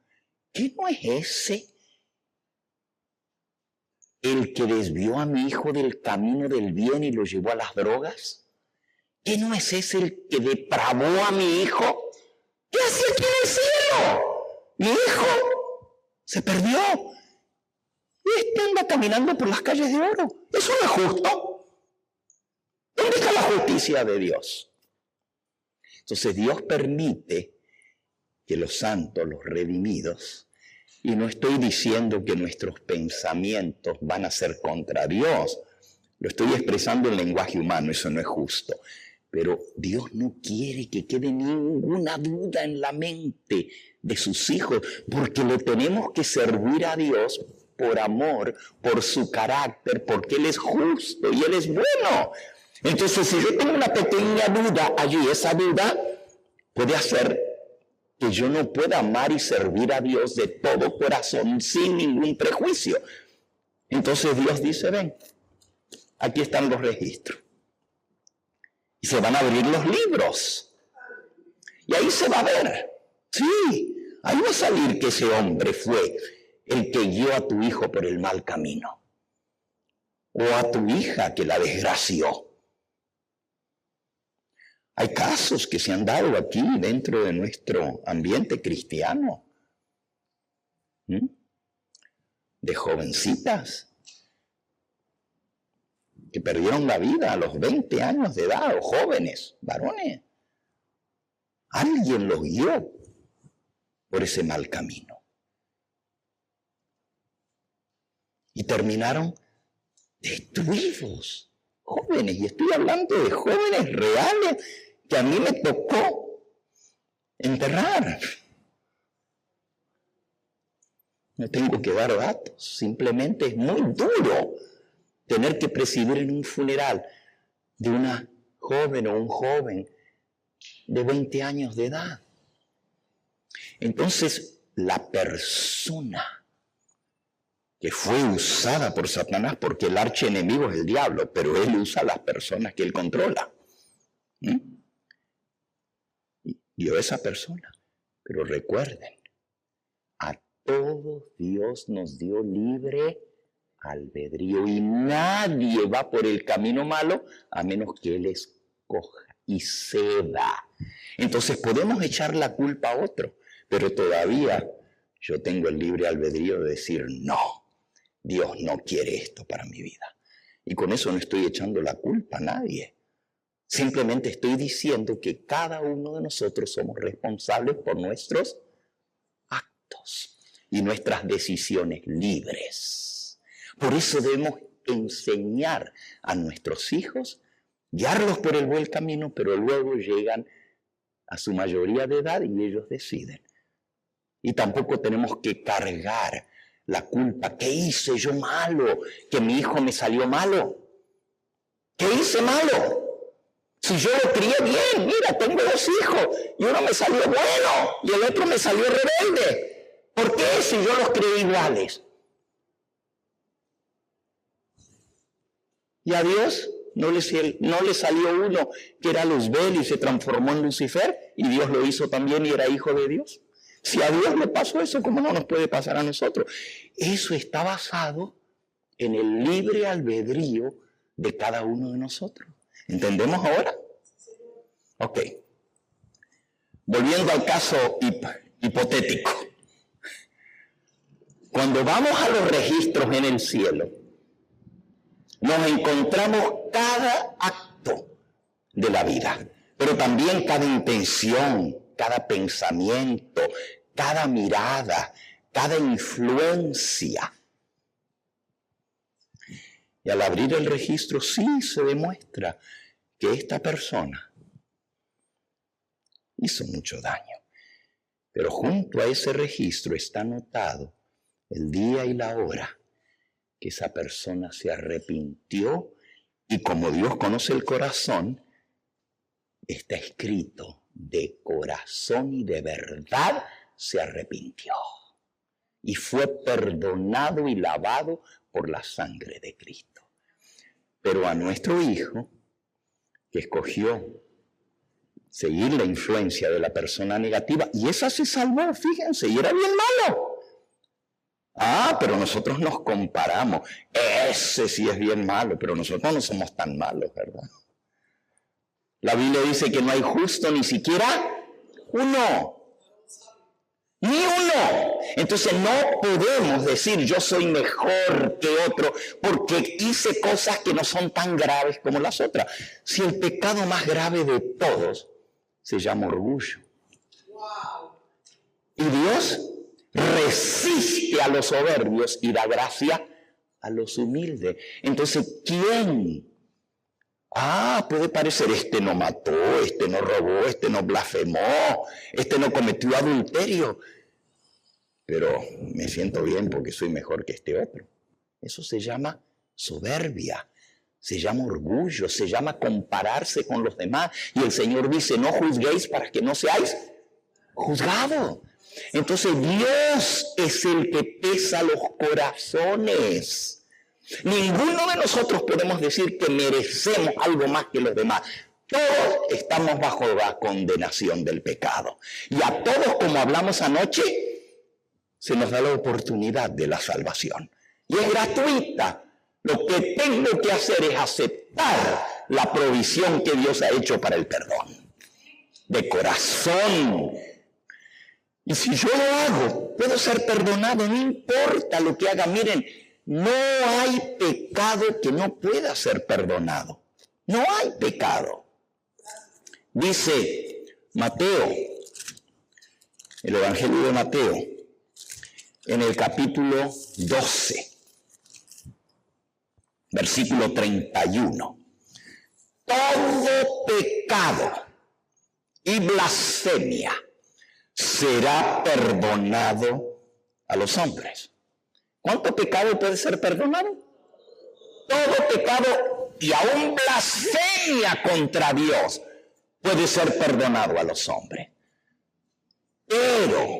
Speaker 2: ¿Qué no es ese el que desvió a mi hijo del camino del bien y lo llevó a las drogas? ¿Qué no es ese el que depravó a mi hijo? ¿Qué hace aquí en el cielo? Mi hijo se perdió. Y este anda caminando por las calles de oro. ¿Eso no es justo? ¿Dónde está la justicia de Dios? Entonces Dios permite que los santos, los redimidos, y no estoy diciendo que nuestros pensamientos van a ser contra Dios, lo estoy expresando en lenguaje humano, eso no es justo. Pero Dios no quiere que quede ninguna duda en la mente de sus hijos, porque le tenemos que servir a Dios por amor, por su carácter, porque Él es justo y Él es bueno. Entonces, si yo tengo una pequeña duda allí, esa duda puede hacer que yo no pueda amar y servir a Dios de todo corazón, sin ningún prejuicio. Entonces Dios dice, ven, aquí están los registros. Y se van a abrir los libros. Y ahí se va a ver. Sí, ahí va a salir que ese hombre fue el que guió a tu hijo por el mal camino. O a tu hija que la desgració. Hay casos que se han dado aquí dentro de nuestro ambiente cristiano. De jovencitas que perdieron la vida a los 20 años de edad, o jóvenes, varones. Alguien los guió por ese mal camino. Y terminaron destruidos, jóvenes. Y estoy hablando de jóvenes reales que a mí me tocó enterrar. No tengo que dar datos, simplemente es muy duro tener que presidir en un funeral de una joven o un joven de 20 años de edad. Entonces, la persona que fue usada por Satanás, porque el archienemigo es el diablo, pero él usa a las personas que él controla. Dio a esa persona. Pero recuerden, a todos Dios nos dio libre albedrío y nadie va por el camino malo a menos que Él escoja y ceda. Entonces podemos echar la culpa a otro, pero todavía yo tengo el libre albedrío de decir no, Dios no quiere esto para mi vida. Y con eso no estoy echando la culpa a nadie. Simplemente estoy diciendo que cada uno de nosotros somos responsables por nuestros actos y nuestras decisiones libres. Por eso debemos enseñar a nuestros hijos, guiarlos por el buen camino, pero luego llegan a su mayoría de edad y ellos deciden. Y tampoco tenemos que cargar la culpa. ¿Qué hice yo malo? ¿Que mi hijo me salió malo? ¿Qué hice malo? Si yo lo crié bien, mira, tengo 2 hijos y uno me salió bueno y el otro me salió rebelde. ¿Por qué si yo los crié iguales? Y a Dios no le salió uno que era Luzbel y se transformó en Lucifer y Dios lo hizo también y era hijo de Dios. Si a Dios le pasó eso, ¿cómo no nos puede pasar a nosotros? Eso está basado en el libre albedrío de cada uno de nosotros. ¿Entendemos ahora? Ok. Volviendo al caso hipotético. Cuando vamos a los registros en el cielo, nos encontramos cada acto de la vida, pero también cada intención, cada pensamiento, cada mirada, cada influencia. Y al abrir el registro sí se demuestra que esta persona hizo mucho daño. Pero junto a ese registro está anotado el día y la hora que esa persona se arrepintió, y como Dios conoce el corazón, está escrito: de corazón y de verdad se arrepintió y fue perdonado y lavado por la sangre de Cristo. Pero a nuestro hijo, que escogió seguir la influencia de la persona negativa, y esa se salvó, fíjense, y era bien malo. Pero nosotros nos comparamos. Ese sí es bien malo, pero nosotros no somos tan malos, ¿verdad? La Biblia dice que no hay justo ni siquiera uno. Ni uno. Entonces no podemos decir yo soy mejor que otro porque hice cosas que no son tan graves como las otras. Si el pecado más grave de todos se llama orgullo. Y Dios resiste a los soberbios y da gracia a los humildes. Entonces, ¿quién? Puede parecer, este no mató, este no robó, este no blasfemó, este no cometió adulterio. Pero me siento bien porque soy mejor que este otro. Eso se llama soberbia, se llama orgullo, se llama compararse con los demás. Y el Señor dice, no juzguéis para que no seáis juzgados. Entonces Dios es el que pesa los corazones. Ninguno de nosotros podemos decir que merecemos algo más que los demás. Todos estamos bajo la condenación del pecado. Y a todos, como hablamos anoche, se nos da la oportunidad de la salvación. Y es gratuita. Lo que tengo que hacer es aceptar la provisión que Dios ha hecho para el perdón. De corazón. Y si yo lo hago, puedo ser perdonado, no importa lo que haga. Miren, no hay pecado que no pueda ser perdonado. No hay pecado. Dice Mateo, el Evangelio de Mateo, en el capítulo 12, versículo 31. Todo pecado y blasfemia será perdonado a los hombres. ¿Cuánto pecado puede ser perdonado? Todo pecado y aún blasfemia contra Dios puede ser perdonado a los hombres. Pero,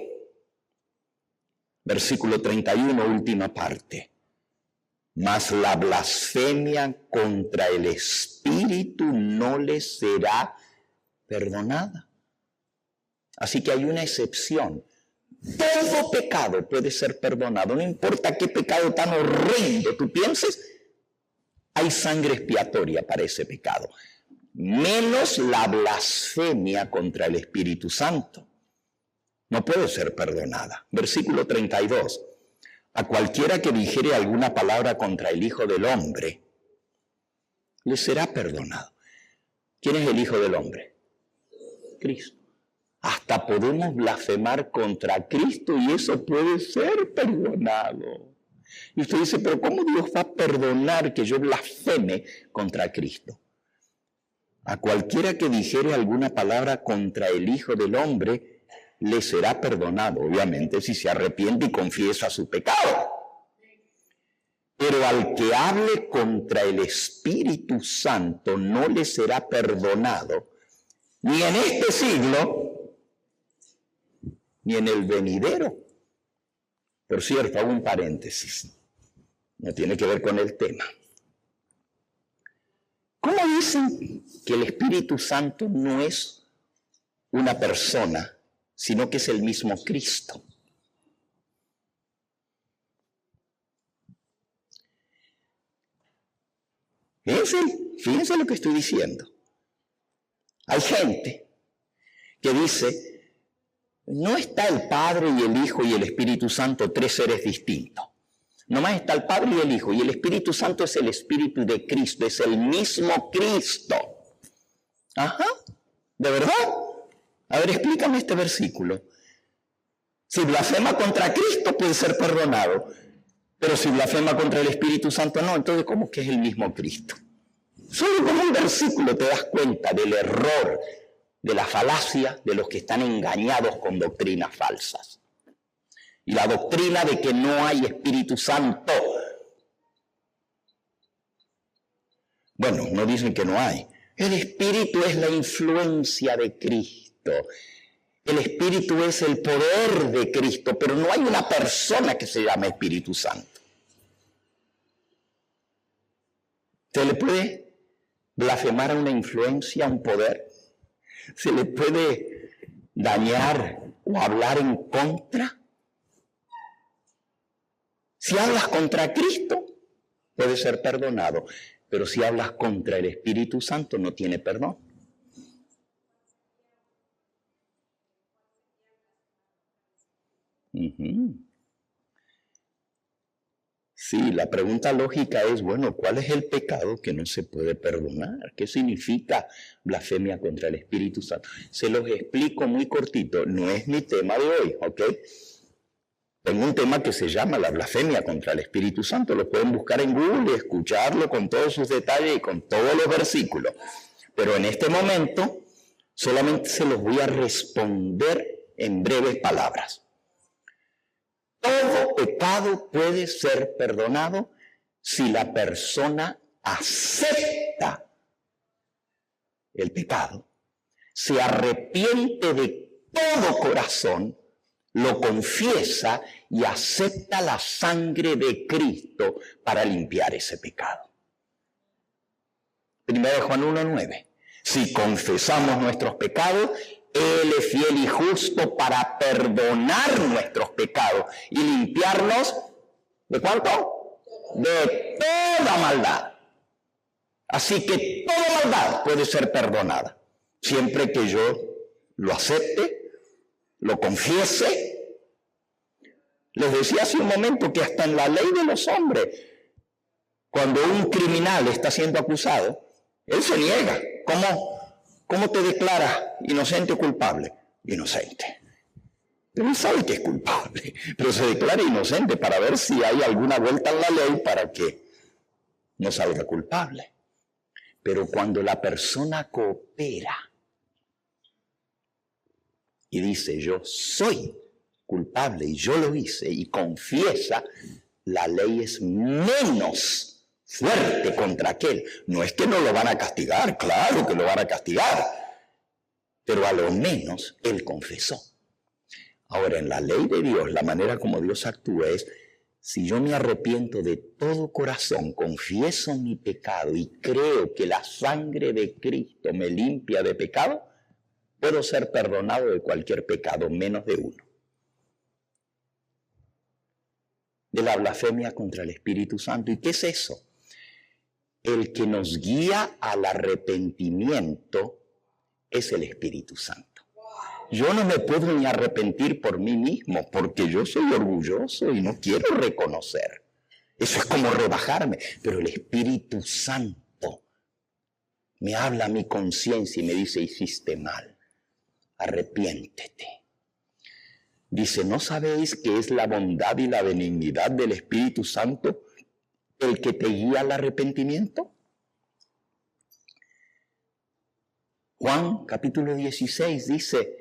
Speaker 2: versículo 31, última parte. Mas la blasfemia contra el Espíritu no les será perdonada. Así que hay una excepción. Todo pecado puede ser perdonado, no importa qué pecado tan horrendo tú pienses, hay sangre expiatoria para ese pecado, menos la blasfemia contra el Espíritu Santo. No puede ser perdonada. Versículo 32. A cualquiera que dijere alguna palabra contra el Hijo del Hombre, le será perdonado. ¿Quién es el Hijo del Hombre? Cristo. Hasta podemos blasfemar contra Cristo y eso puede ser perdonado. Y usted dice, pero ¿cómo Dios va a perdonar que yo blasfeme contra Cristo? A cualquiera que dijere alguna palabra contra el Hijo del Hombre, le será perdonado, obviamente, si se arrepiente y confiesa su pecado. Pero al que hable contra el Espíritu Santo no le será perdonado, ni en este siglo, ni en el venidero. Por cierto, hago un paréntesis. No tiene que ver con el tema. ¿Cómo dicen que el Espíritu Santo no es una persona, sino que es el mismo Cristo? Fíjense lo que estoy diciendo. Hay gente que dice, no está el Padre y el Hijo y el Espíritu Santo, tres seres distintos. Nomás está el Padre y el Hijo, y el Espíritu Santo es el Espíritu de Cristo, es el mismo Cristo. Ajá, ¿de verdad? A ver, explícame este versículo. Si blasfema contra Cristo puede ser perdonado, pero si blasfema contra el Espíritu Santo no, entonces ¿cómo que es el mismo Cristo? Solo con un versículo te das cuenta del error de la falacia de los que están engañados con doctrinas falsas. Y la doctrina de que no hay Espíritu Santo. Bueno, no dicen que no hay. El Espíritu es la influencia de Cristo. El Espíritu es el poder de Cristo, pero no hay una persona que se llame Espíritu Santo. ¿Se le puede blasfemar a una influencia, a un poder? ¿Se le puede dañar o hablar en contra? Si hablas contra Cristo, puede ser perdonado. Pero si hablas contra el Espíritu Santo, no tiene perdón. Sí, la pregunta lógica es, bueno, ¿cuál es el pecado que no se puede perdonar? ¿Qué significa blasfemia contra el Espíritu Santo? Se los explico muy cortito, no es mi tema de hoy, ¿ok? Tengo un tema que se llama la blasfemia contra el Espíritu Santo. Lo pueden buscar en Google y escucharlo con todos sus detalles y con todos los versículos. Pero en este momento solamente se los voy a responder en breves palabras. Todo pecado puede ser perdonado si la persona acepta el pecado, se arrepiente de todo corazón, lo confiesa y acepta la sangre de Cristo para limpiar ese pecado. 1 Juan 1:9. Si confesamos nuestros pecados, Él es fiel y justo para perdonar nuestros pecados y limpiarnos, ¿de cuánto? De toda maldad. Así que toda maldad puede ser perdonada, siempre que yo lo acepte, lo confiese. Les decía hace un momento que hasta en la ley de los hombres, cuando un criminal está siendo acusado, él se niega. ¿Cómo te declaras inocente o culpable? Inocente. Pero él sabe que es culpable, pero se declara inocente para ver si hay alguna vuelta en la ley para que no salga culpable. Pero cuando la persona coopera y dice, yo soy culpable y yo lo hice, y confiesa, la ley es menos fuerte contra aquel. No es que no lo van a castigar, claro que lo van a castigar, pero a lo menos él confesó. Ahora, en la ley de Dios, la manera como Dios actúa es, si yo me arrepiento de todo corazón, confieso mi pecado y creo que la sangre de Cristo me limpia de pecado, puedo ser perdonado de cualquier pecado, menos de uno. De la blasfemia contra el Espíritu Santo. ¿Y qué es eso? El que nos guía al arrepentimiento es el Espíritu Santo. Yo no me puedo ni arrepentir por mí mismo, porque yo soy orgulloso y no quiero reconocer. Eso es como rebajarme. Pero el Espíritu Santo me habla a mi conciencia y me dice, hiciste mal, arrepiéntete. Dice, ¿no sabéis que es la bondad y la benignidad del Espíritu Santo el que te guía al arrepentimiento? Juan capítulo 16 dice,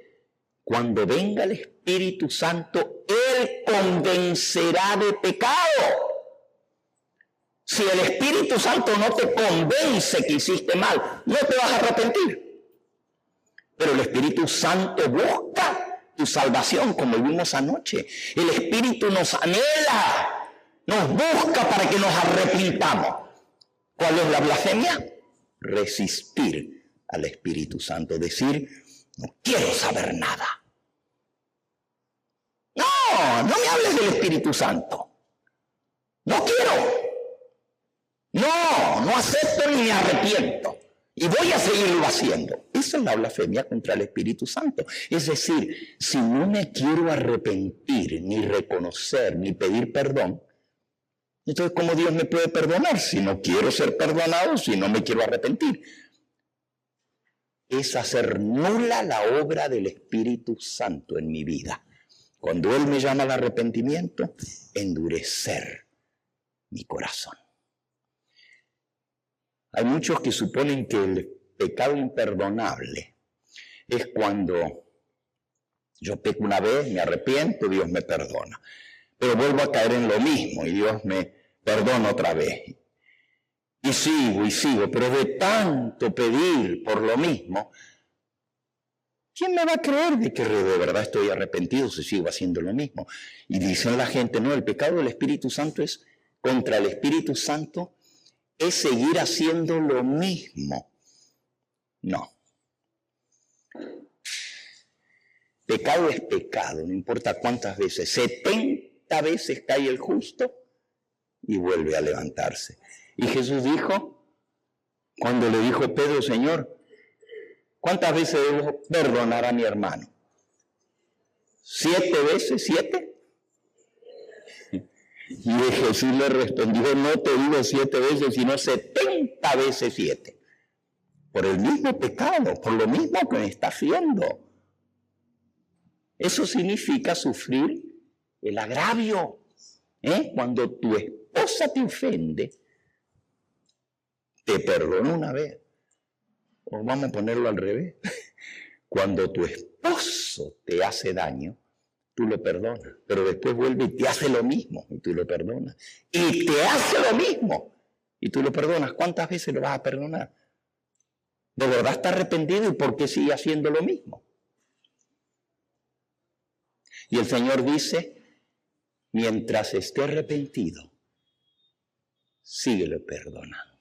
Speaker 2: cuando venga el Espíritu Santo, Él convencerá de pecado. Si el Espíritu Santo no te convence que hiciste mal, no te vas a arrepentir. Pero el Espíritu Santo busca tu salvación, como vimos anoche. El Espíritu nos anhela, nos busca para que nos arrepintamos. ¿Cuál es la blasfemia? Resistir al Espíritu Santo, decir, no quiero saber nada. No me hables del Espíritu Santo. No quiero. No acepto ni me arrepiento. Y voy a seguirlo haciendo. Esa es la blasfemia contra el Espíritu Santo. Es decir, si no me quiero arrepentir, ni reconocer, ni pedir perdón, entonces ¿cómo Dios me puede perdonar si no quiero ser perdonado, si no me quiero arrepentir? Es hacer nula la obra del Espíritu Santo en mi vida. Cuando Él me llama al arrepentimiento, endurecer mi corazón. Hay muchos que suponen que el pecado imperdonable es cuando yo peco una vez, me arrepiento, Dios me perdona. Pero vuelvo a caer en lo mismo y Dios me perdona otra vez. Y sigo, pero de tanto pedir por lo mismo, ¿quién me va a creer de que de verdad estoy arrepentido si sigo haciendo lo mismo? Y dicen la gente, no, el pecado del Espíritu Santo es contra el Espíritu Santo, es seguir haciendo lo mismo. No. Pecado es pecado, no importa cuántas veces. 70 veces cae el justo y vuelve a levantarse. Y Jesús dijo, cuando le dijo Pedro, Señor, ¿cuántas veces debo perdonar a mi hermano? ¿7 veces? ¿7? Y Jesús le respondió, no te digo 7 veces, sino 70 veces 7. Por el mismo pecado, por lo mismo que me está haciendo. Eso significa sufrir el agravio. Cuando tu esposa te ofende, te perdona una vez. O vamos a ponerlo al revés. Cuando tu esposo te hace daño, tú lo perdonas. Pero después vuelve y te hace lo mismo y tú lo perdonas. Y te hace lo mismo y tú lo perdonas. ¿Cuántas veces lo vas a perdonar? ¿De verdad está arrepentido y por qué sigue haciendo lo mismo? Y el Señor dice, mientras esté arrepentido, síguelo perdonando.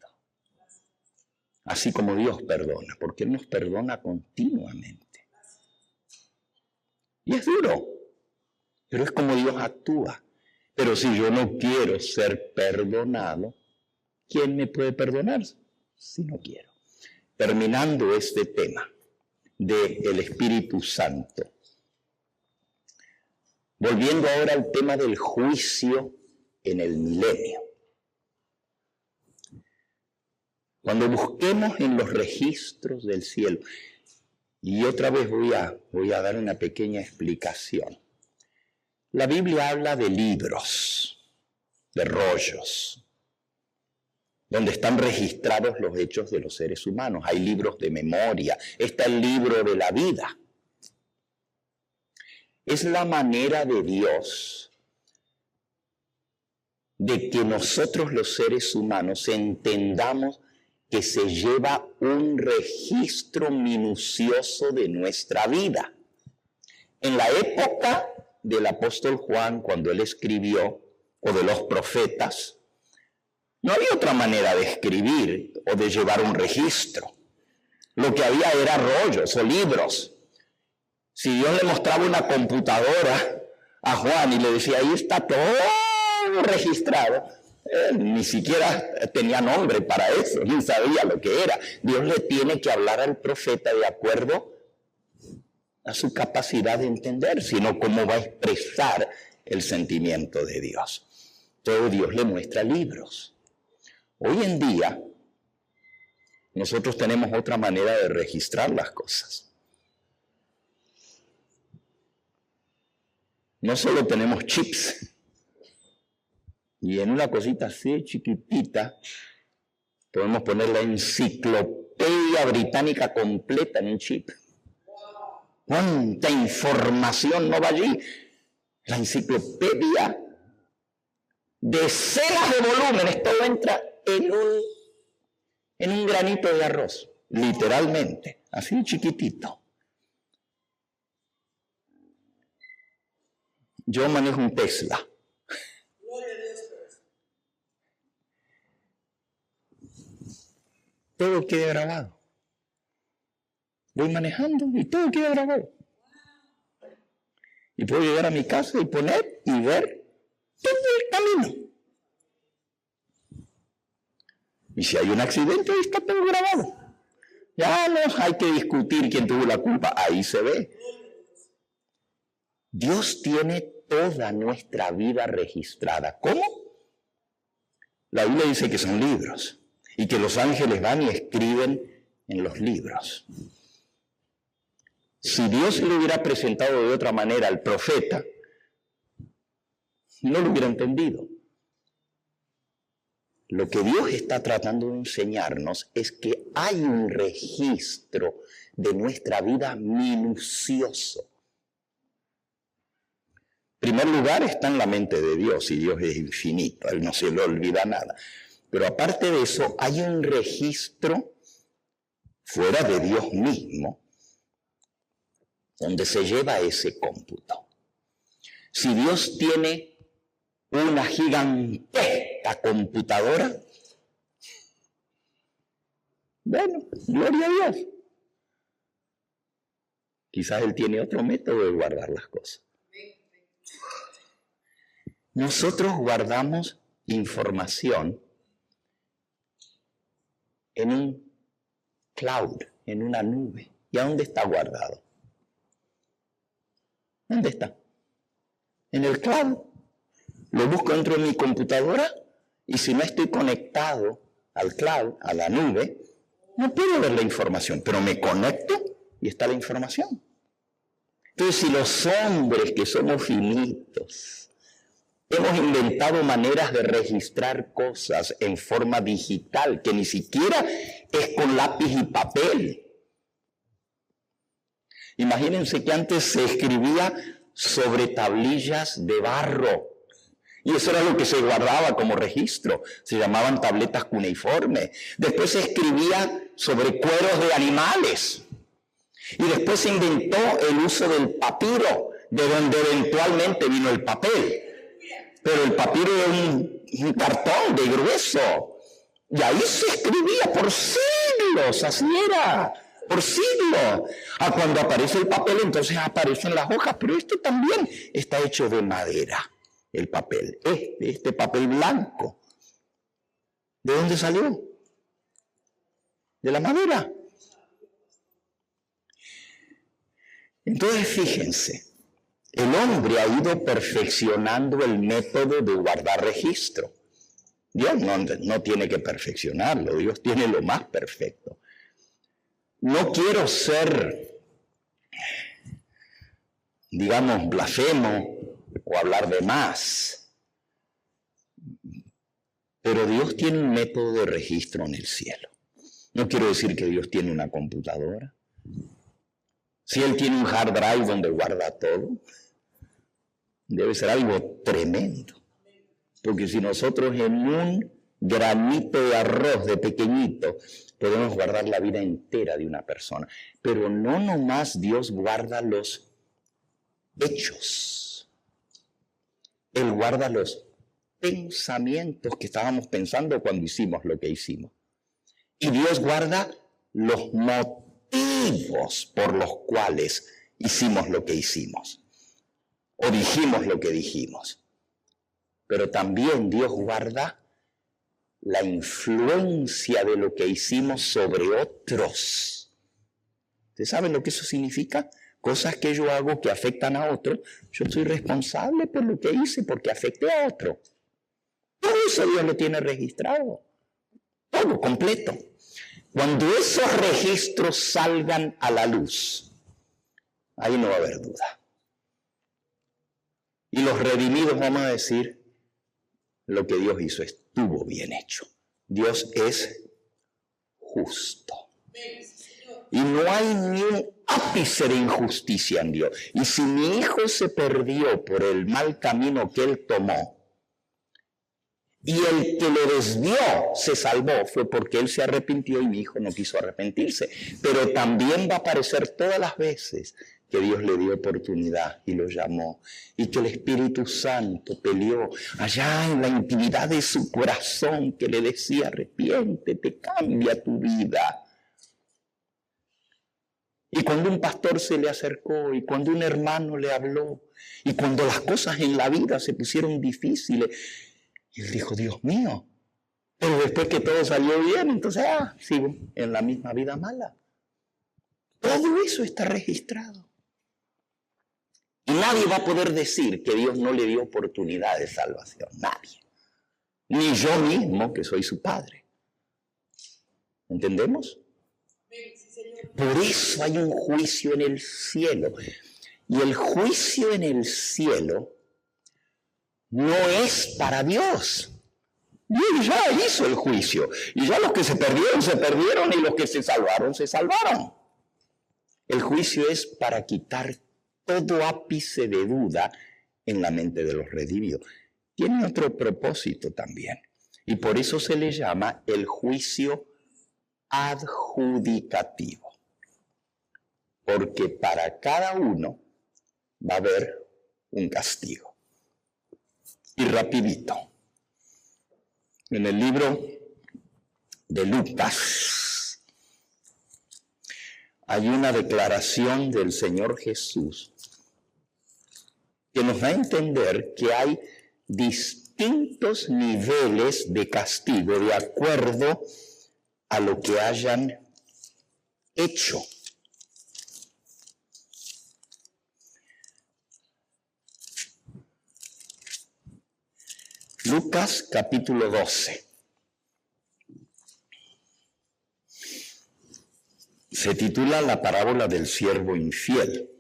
Speaker 2: Así como Dios perdona, porque Él nos perdona continuamente. Y es duro, pero es como Dios actúa. Pero si yo no quiero ser perdonado, ¿quién me puede perdonar si no quiero? Terminando este tema del Espíritu Santo. Volviendo ahora al tema del juicio en el milenio. Cuando busquemos en los registros del cielo, y otra vez voy a dar una pequeña explicación. La Biblia habla de libros, de rollos, donde están registrados los hechos de los seres humanos. Hay libros de memoria, está el libro de la vida. Es la manera de Dios de que nosotros los seres humanos entendamos que se lleva un registro minucioso de nuestra vida. En la época del apóstol Juan, cuando él escribió, o de los profetas, no había otra manera de escribir o de llevar un registro. Lo que había era rollos o libros. Si Dios le mostraba una computadora a Juan y le decía, ahí está todo registrado, él ni siquiera tenía nombre para eso, ni sabía lo que era. Dios le tiene que hablar al profeta de acuerdo a su capacidad de entender, sino cómo va a expresar el sentimiento de Dios. Todo Dios le muestra libros. Hoy en día, nosotros tenemos otra manera de registrar las cosas. No solo tenemos chips, y en una cosita así chiquitita, podemos poner la enciclopedia británica completa en un chip. ¿Cuánta información no va allí? La enciclopedia, decenas de volúmenes, todo entra en un granito de arroz, literalmente, así chiquitito. Yo manejo un Tesla. Todo queda grabado. Voy manejando y todo queda grabado. Y puedo llegar a mi casa y poner y ver todo el camino. Y si hay un accidente, ahí está todo grabado. Ya no hay que discutir quién tuvo la culpa, ahí se ve. Dios tiene toda nuestra vida registrada. ¿Cómo? La Biblia dice que son libros y que los ángeles van y escriben en los libros. Si Dios le hubiera presentado de otra manera al profeta, no lo hubiera entendido. Lo que Dios está tratando de enseñarnos es que hay un registro de nuestra vida minucioso. En primer lugar está en la mente de Dios, y Dios es infinito, Él no se le olvida nada. Pero aparte de eso, hay un registro fuera de Dios mismo, donde se lleva ese cómputo. Si Dios tiene una gigantesca computadora, bueno, gloria a Dios. Quizás Él tiene otro método de guardar las cosas. Nosotros guardamos información en un cloud, en una nube. ¿Y a dónde está guardado? ¿Dónde está? En el cloud. Lo busco dentro de mi computadora y si no estoy conectado al cloud, a la nube, no puedo ver la información, pero me conecto y está la información. Entonces, si los hombres que somos finitos hemos inventado maneras de registrar cosas en forma digital, que ni siquiera es con lápiz y papel. Imagínense que antes se escribía sobre tablillas de barro. Y eso era lo que se guardaba como registro. Se llamaban tabletas cuneiformes. Después se escribía sobre cueros de animales. Y después se inventó el uso del papiro, de donde eventualmente vino el papel. Pero el papiro era un cartón de grueso. Y ahí se escribía por siglos, así era, por siglos. Cuando aparece el papel, entonces aparecen las hojas, pero este también está hecho de madera, el papel. Este papel blanco. ¿De dónde salió? De la madera. Entonces, fíjense. El hombre ha ido perfeccionando el método de guardar registro. Dios no tiene que perfeccionarlo, Dios tiene lo más perfecto. No quiero ser, digamos, blasfemo o hablar de más, pero Dios tiene un método de registro en el cielo. No quiero decir que Dios tiene una computadora. Si Él tiene un hard drive donde guarda todo, debe ser algo tremendo. Porque si nosotros en un granito de arroz de pequeñito podemos guardar la vida entera de una persona. Pero no nomás Dios guarda los hechos. Él guarda los pensamientos que estábamos pensando cuando hicimos lo que hicimos. Y Dios guarda los motivos por los cuales hicimos lo que hicimos. O dijimos lo que dijimos. Pero también Dios guarda la influencia de lo que hicimos sobre otros. ¿Ustedes saben lo que eso significa? Cosas que yo hago que afectan a otro. Yo soy responsable por lo que hice porque afecté a otro. Todo eso Dios lo tiene registrado. Todo completo. Cuando esos registros salgan a la luz, ahí no va a haber duda. Y los redimidos vamos a decir, lo que Dios hizo estuvo bien hecho. Dios es justo. Y no hay ni un ápice de injusticia en Dios. Y si mi hijo se perdió por el mal camino que él tomó, y el que lo desvió se salvó, fue porque él se arrepintió y mi hijo no quiso arrepentirse. Pero también va a aparecer todas las veces que Dios le dio oportunidad y lo llamó, y que el Espíritu Santo peleó allá en la intimidad de su corazón, que le decía, arrepiéntete, cambia tu vida. Y cuando un pastor se le acercó, y cuando un hermano le habló, y cuando las cosas en la vida se pusieron difíciles, él dijo, Dios mío, pero después que todo salió bien, entonces, sigo en la misma vida mala. Todo eso está registrado. Y nadie va a poder decir que Dios no le dio oportunidad de salvación. Nadie. Ni yo mismo, que soy su padre. ¿Entendemos? Por eso hay un juicio en el cielo. Y el juicio en el cielo no es para Dios. Dios ya hizo el juicio. Y ya los que se perdieron, y los que se salvaron. El juicio es para quitar todo ápice de duda en la mente de los redimidos. Tiene otro propósito también. Y por eso se le llama el juicio adjudicativo. Porque para cada uno va a haber un castigo. Y rapidito. En el libro de Lucas hay una declaración del Señor Jesús que nos da a entender que hay distintos niveles de castigo de acuerdo a lo que hayan hecho. Lucas capítulo 12. Se titula La parábola del siervo infiel.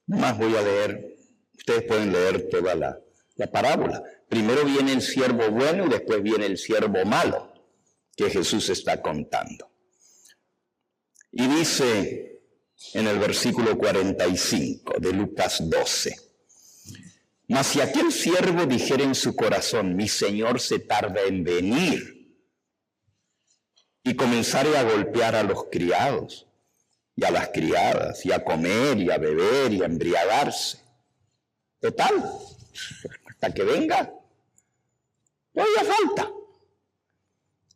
Speaker 2: Nomás voy a leer, ustedes pueden leer toda la parábola. Primero viene el siervo bueno y después viene el siervo malo, que Jesús está contando. Y dice en el versículo 45 de Lucas 12, mas si aquel siervo dijera en su corazón, mi señor se tarda en venir, y comenzare a golpear a los criados y a las criadas, y a comer y a beber y a embriagarse, total, hasta que venga, todavía falta.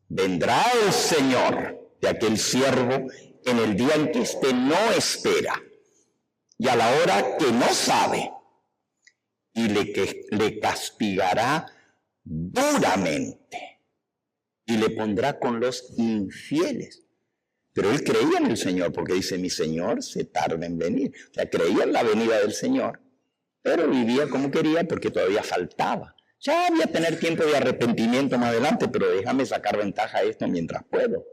Speaker 2: Vendrá el Señor de aquel siervo en el día en que éste no espera y a la hora que no sabe, y le castigará duramente y le pondrá con los infieles. Pero él creía en el Señor porque dice, mi Señor se tarda en venir. O sea, creía en la venida del Señor, pero vivía como quería porque todavía faltaba. Ya voy a tener tiempo de arrepentimiento más adelante, pero déjame sacar ventaja a esto mientras puedo.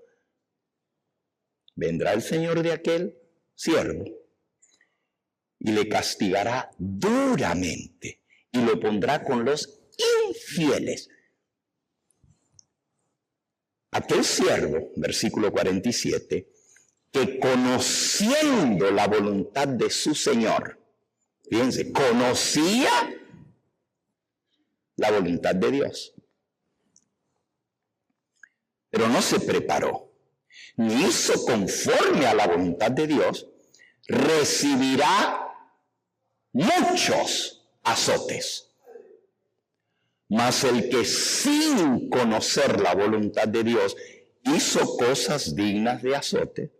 Speaker 2: Vendrá el Señor de aquel siervo y le castigará duramente y lo pondrá con los infieles. Aquel siervo, versículo 47, que conociendo la voluntad de su Señor, fíjense, conocía la voluntad de Dios, pero no se preparó, ni hizo conforme a la voluntad de Dios, recibirá muchos azotes. Mas el que sin conocer la voluntad de Dios hizo cosas dignas de azote,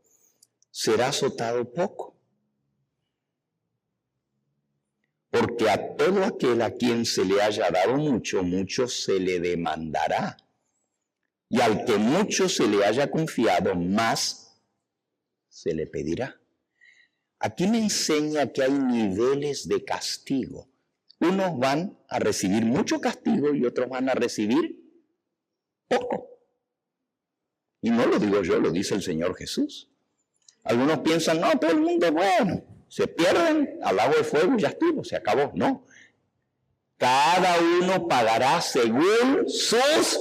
Speaker 2: será azotado poco. Porque a todo aquel a quien se le haya dado mucho, mucho se le demandará. Y al que mucho se le haya confiado, más se le pedirá. Aquí me enseña que hay niveles de castigo. Unos van a recibir mucho castigo y otros van a recibir poco. Y no lo digo yo, lo dice el Señor Jesús. Algunos piensan, no, todo el mundo es bueno. Se pierden al lago de fuego y ya estuvo, se acabó. No. Cada uno pagará según sus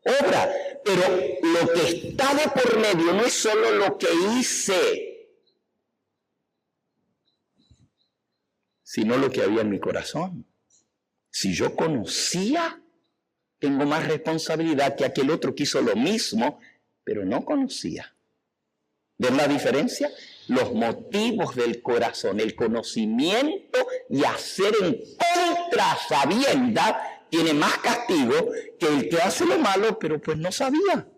Speaker 2: obras. Pero lo que está de por medio no es solo lo que hice, sino lo que había en mi corazón. Si yo conocía, tengo más responsabilidad que aquel otro que hizo lo mismo, pero no conocía. ¿Ven la diferencia? Los motivos del corazón, el conocimiento y hacer en contra sabienda tiene más castigo que el que hace lo malo, pero pues no sabía.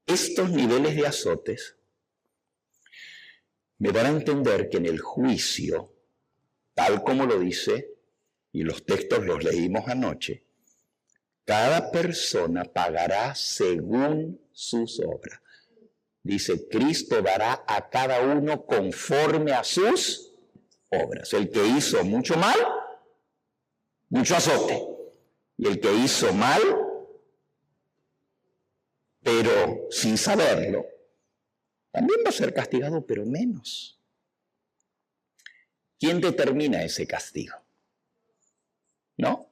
Speaker 2: Estos niveles de azotes me dan a entender que en el juicio, tal como lo dice, y los textos los leímos anoche, cada persona pagará según sus obras. Dice, Cristo dará a cada uno conforme a sus obras. El que hizo mucho mal, mucho azote. Y el que hizo mal, pero sin saberlo, también va a ser castigado, pero menos. ¿quién determina ese castigo? ¿No?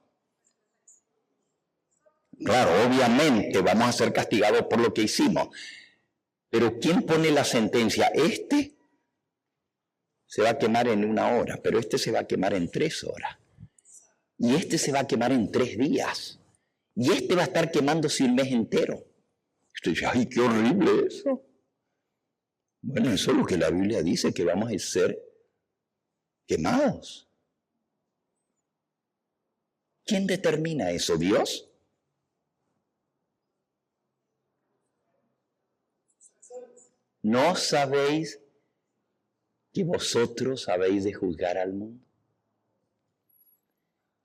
Speaker 2: Claro, obviamente vamos a ser castigados por lo que hicimos. Pero ¿quién pone la sentencia? Este se va a quemar en 1 hora, pero este se va a quemar en 3 horas. Y este se va a quemar en 3 días. Y este va a estar quemándose el mes entero. Usted dice, ¡ay, qué horrible eso! Bueno, eso es lo que la Biblia dice, que vamos a ser quemados. ¿Quién determina eso? ¿Dios? ¿No sabéis que vosotros habéis de juzgar al mundo?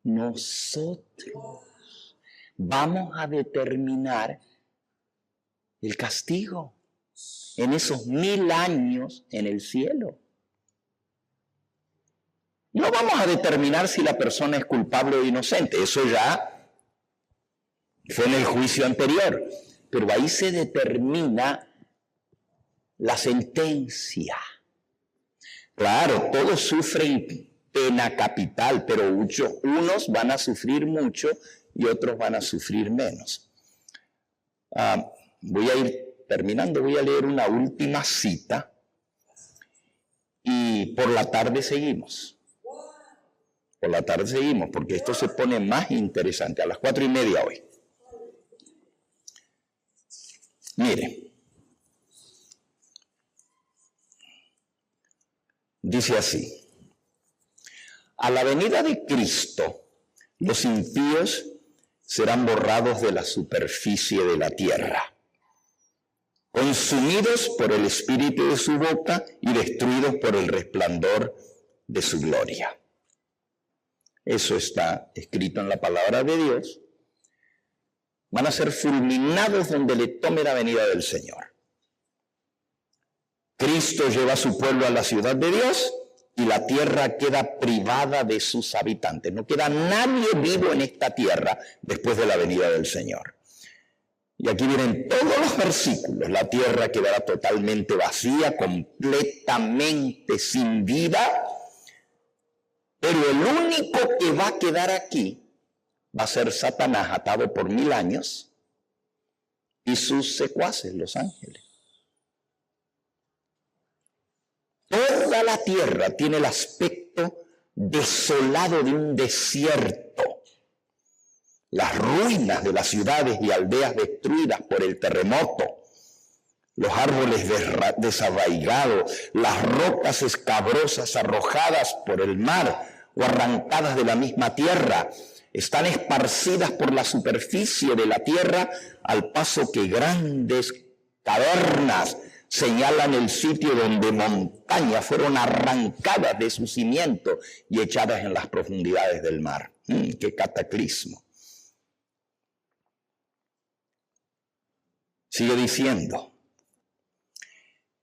Speaker 2: Nosotros vamos a determinar el castigo en esos 1000 años en el cielo. No vamos a determinar si la persona es culpable o inocente, eso ya fue en el juicio anterior, pero ahí se determina la sentencia. Claro, todos sufren pena capital, pero unos van a sufrir mucho y otros van a sufrir menos. Voy a ir terminando, voy a leer una última cita y por la tarde seguimos. Por la tarde seguimos, porque esto se pone más interesante, a las 4:30 hoy. Mire, dice así: a la venida de Cristo, los impíos serán borrados de la superficie de la tierra, consumidos por el espíritu de su boca y destruidos por el resplandor de su gloria. Eso está escrito en la palabra de Dios. Van a ser fulminados donde le tome la venida del Señor. Cristo lleva a su pueblo a la ciudad de Dios y la tierra queda privada de sus habitantes. No queda nadie vivo en esta tierra después de la venida del Señor. Y aquí vienen todos los versículos. La tierra quedará totalmente vacía, completamente sin vida. Pero el único que va a quedar aquí va a ser Satanás, atado por 1000 años, y sus secuaces, los ángeles. Toda la tierra tiene el aspecto desolado de un desierto. Las ruinas de las ciudades y aldeas destruidas por el terremoto, los árboles desarraigados, las rocas escabrosas arrojadas por el mar o arrancadas de la misma tierra, están esparcidas por la superficie de la tierra, al paso que grandes cavernas señalan el sitio donde montañas fueron arrancadas de su cimiento y echadas en las profundidades del mar. ¡Qué cataclismo! Sigue diciendo.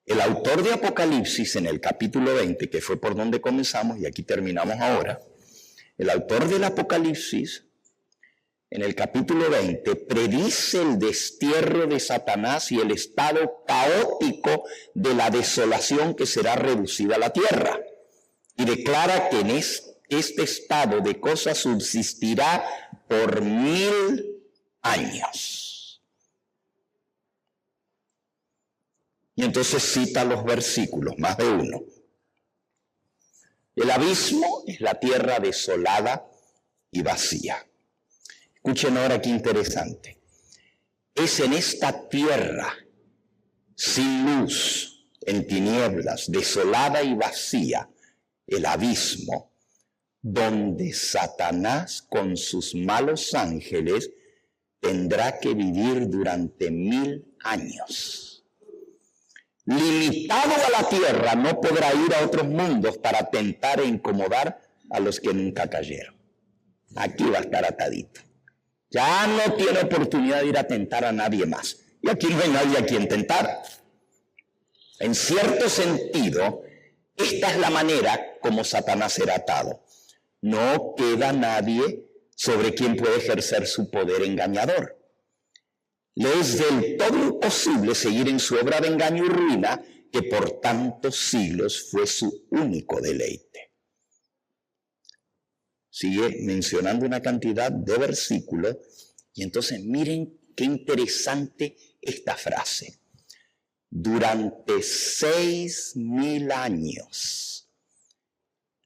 Speaker 2: El autor de Apocalipsis, en el capítulo 20, que fue por donde comenzamos y aquí terminamos ahora, el autor del Apocalipsis, en el capítulo 20, predice el destierro de Satanás y el estado caótico de la desolación que será reducida a la tierra. Y declara que en este estado de cosas subsistirá por 1000 años. Y entonces cita los versículos, más de uno. El abismo es la tierra desolada y vacía. Escuchen ahora qué interesante. Es en esta tierra sin luz, en tinieblas, desolada y vacía, el abismo, donde Satanás con sus malos ángeles tendrá que vivir durante 1000 años. Limitado a la tierra, no podrá ir a otros mundos para tentar e incomodar a los que nunca cayeron. Aquí va a estar atadito. Ya no tiene oportunidad de ir a tentar a nadie más. Y aquí no hay nadie a quien tentar. En cierto sentido, esta es la manera como Satanás será atado. No queda nadie sobre quien puede ejercer su poder engañador. Le es del todo imposible seguir en su obra de engaño y ruina, que por tantos siglos fue su único deleite. Sigue mencionando una cantidad de versículos y entonces miren qué interesante esta frase. Durante 6.000 años,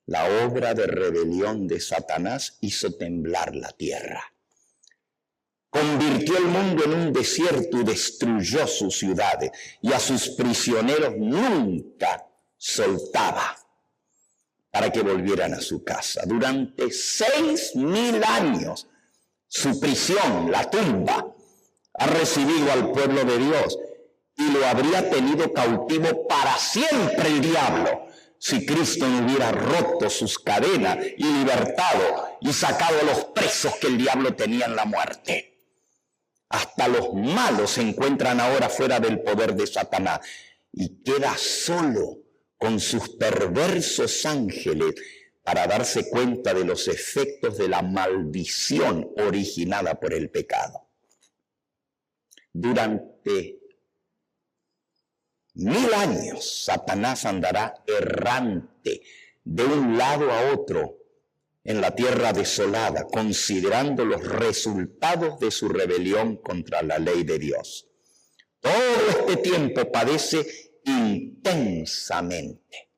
Speaker 2: la obra de rebelión de Satanás hizo temblar la tierra. Convirtió el mundo en un desierto y destruyó sus ciudades, y a sus prisioneros nunca soltaba para que volvieran a su casa. Durante 6.000 años, su prisión, la tumba, ha recibido al pueblo de Dios y lo habría tenido cautivo para siempre el diablo si Cristo no hubiera roto sus cadenas y libertado y sacado a los presos que el diablo tenía en la muerte. Hasta los malos se encuentran ahora fuera del poder de Satanás y queda solo con sus perversos ángeles para darse cuenta de los efectos de la maldición originada por el pecado. Durante 1.000 años Satanás andará errante de un lado a otro en la tierra desolada, considerando los resultados de su rebelión contra la ley de Dios. Todo este tiempo padece intensamente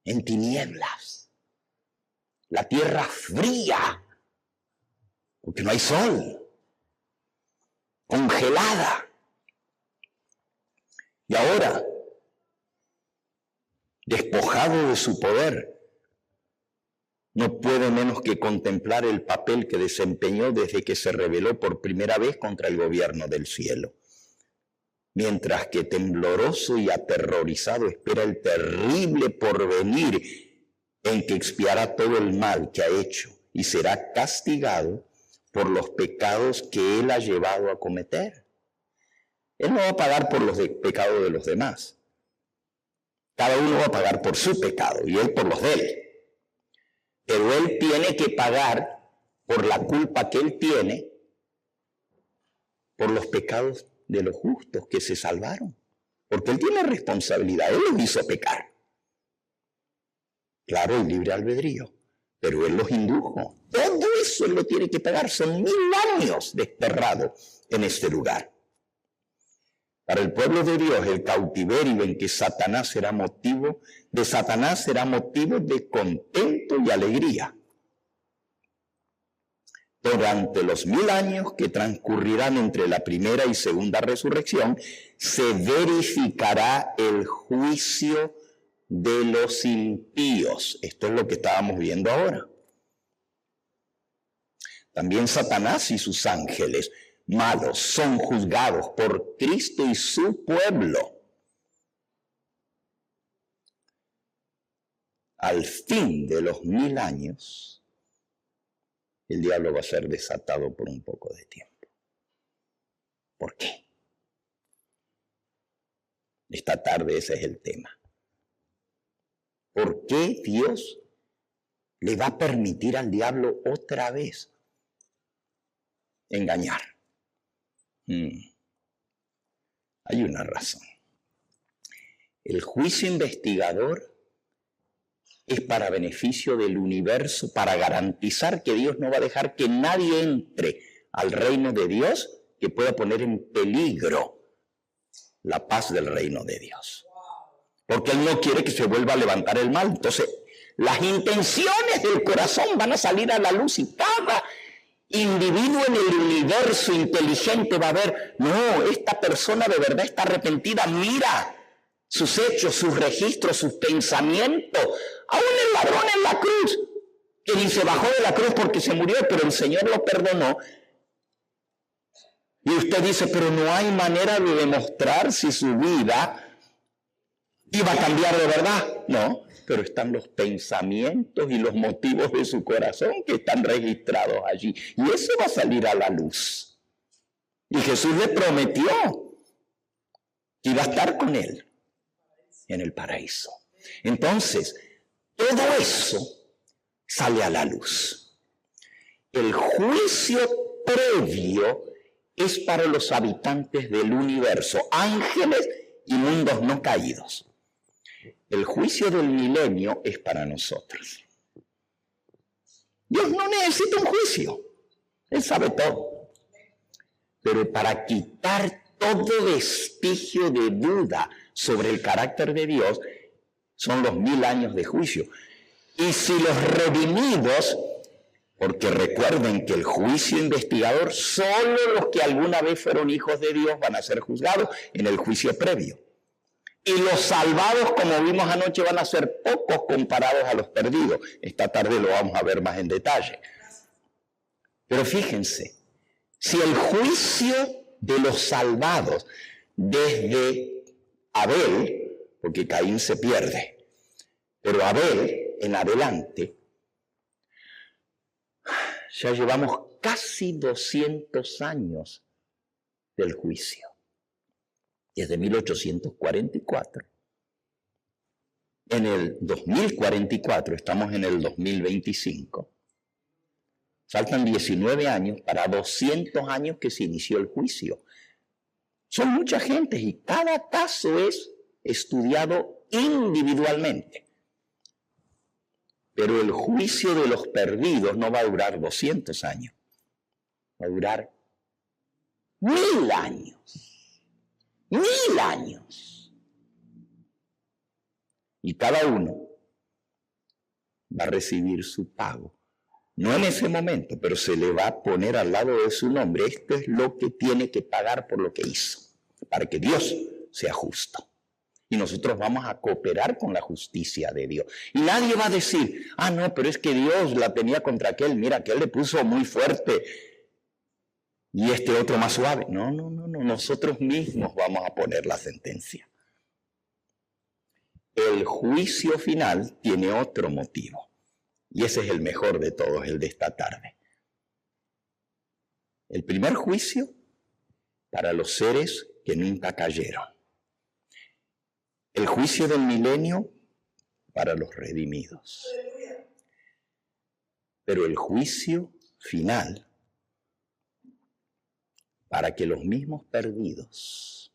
Speaker 2: en tinieblas, la tierra fría, porque no hay sol, congelada. Y ahora, despojado de su poder, no puede menos que contemplar el papel que desempeñó desde que se rebeló por primera vez contra el gobierno del cielo. Mientras que tembloroso y aterrorizado espera el terrible porvenir en que expiará todo el mal que ha hecho y será castigado por los pecados que él ha llevado a cometer. Él no va a pagar por los pecados de los demás. Cada uno va a pagar por su pecado y él por los de él. Pero él tiene que pagar por la culpa que él tiene por los pecados de los justos que se salvaron. Porque él tiene responsabilidad, él los hizo pecar. Claro, el libre albedrío, pero él los indujo. Todo eso él lo tiene que pagar. Son 1.000 años desterrado en este lugar. Para el pueblo de Dios, el cautiverio en que Satanás será motivo de contento y alegría. Durante los 1.000 años que transcurrirán entre la primera y segunda resurrección, se verificará el juicio de los impíos. Esto es lo que estábamos viendo ahora. También Satanás y sus ángeles malos son juzgados por Cristo y su pueblo. Al fin de los 1.000 años, el diablo va a ser desatado por un poco de tiempo. ¿Por qué? Esta tarde ese es el tema. ¿Por qué Dios le va a permitir al diablo otra vez engañar? Hay una razón. El juicio investigador es para beneficio del universo, para garantizar que Dios no va a dejar que nadie entre al reino de Dios que pueda poner en peligro la paz del reino de Dios. Porque Él no quiere que se vuelva a levantar el mal. Entonces, las intenciones del corazón van a salir a la luz y cada individuo en el universo inteligente va a ver, no, esta persona de verdad está arrepentida, mira sus hechos, sus registros, sus pensamientos. Aún el ladrón en la cruz, que ni se bajó de la cruz porque se murió, pero el Señor lo perdonó. Y usted dice, pero no hay manera de demostrar si su vida iba a cambiar de verdad. No, pero están los pensamientos y los motivos de su corazón que están registrados allí. Y eso va a salir a la luz. Y Jesús le prometió que iba a estar con él en el paraíso. Entonces, todo eso sale a la luz. El juicio previo es para los habitantes del universo, ángeles y mundos no caídos. El juicio del milenio es para nosotros. Dios no necesita un juicio. Él sabe todo. Pero para quitar todo vestigio de duda sobre el carácter de Dios, son los 1000 años de juicio. Y si los redimidos, porque recuerden que el juicio investigador, solo los que alguna vez fueron hijos de Dios van a ser juzgados en el juicio previo. Y los salvados, como vimos anoche, van a ser pocos comparados a los perdidos. Esta tarde lo vamos a ver más en detalle. Pero fíjense, si el juicio de los salvados desde Abel, porque Caín se pierde, pero Abel en adelante, ya llevamos casi 200 años del juicio. Desde 1844. En el 2044, estamos en el 2025. Faltan 19 años para 200 años que se inició el juicio. Son mucha gente y cada caso es estudiado individualmente. Pero el juicio de los perdidos no va a durar 200 años. Va a durar 1000 años. 1000 años. Y cada uno va a recibir su pago. No en ese momento, pero se le va a poner al lado de su nombre. Esto es lo que tiene que pagar por lo que hizo, para que Dios sea justo. Y nosotros vamos a cooperar con la justicia de Dios. Y nadie va a decir, no, pero es que Dios la tenía contra aquel. Mira, aquel le puso muy fuerte y este otro más suave. No. Nosotros mismos vamos a poner la sentencia. El juicio final tiene otro motivo. Y ese es el mejor de todos, el de esta tarde. El primer juicio para los seres que nunca cayeron. El juicio del milenio para los redimidos. Pero el juicio final para que los mismos perdidos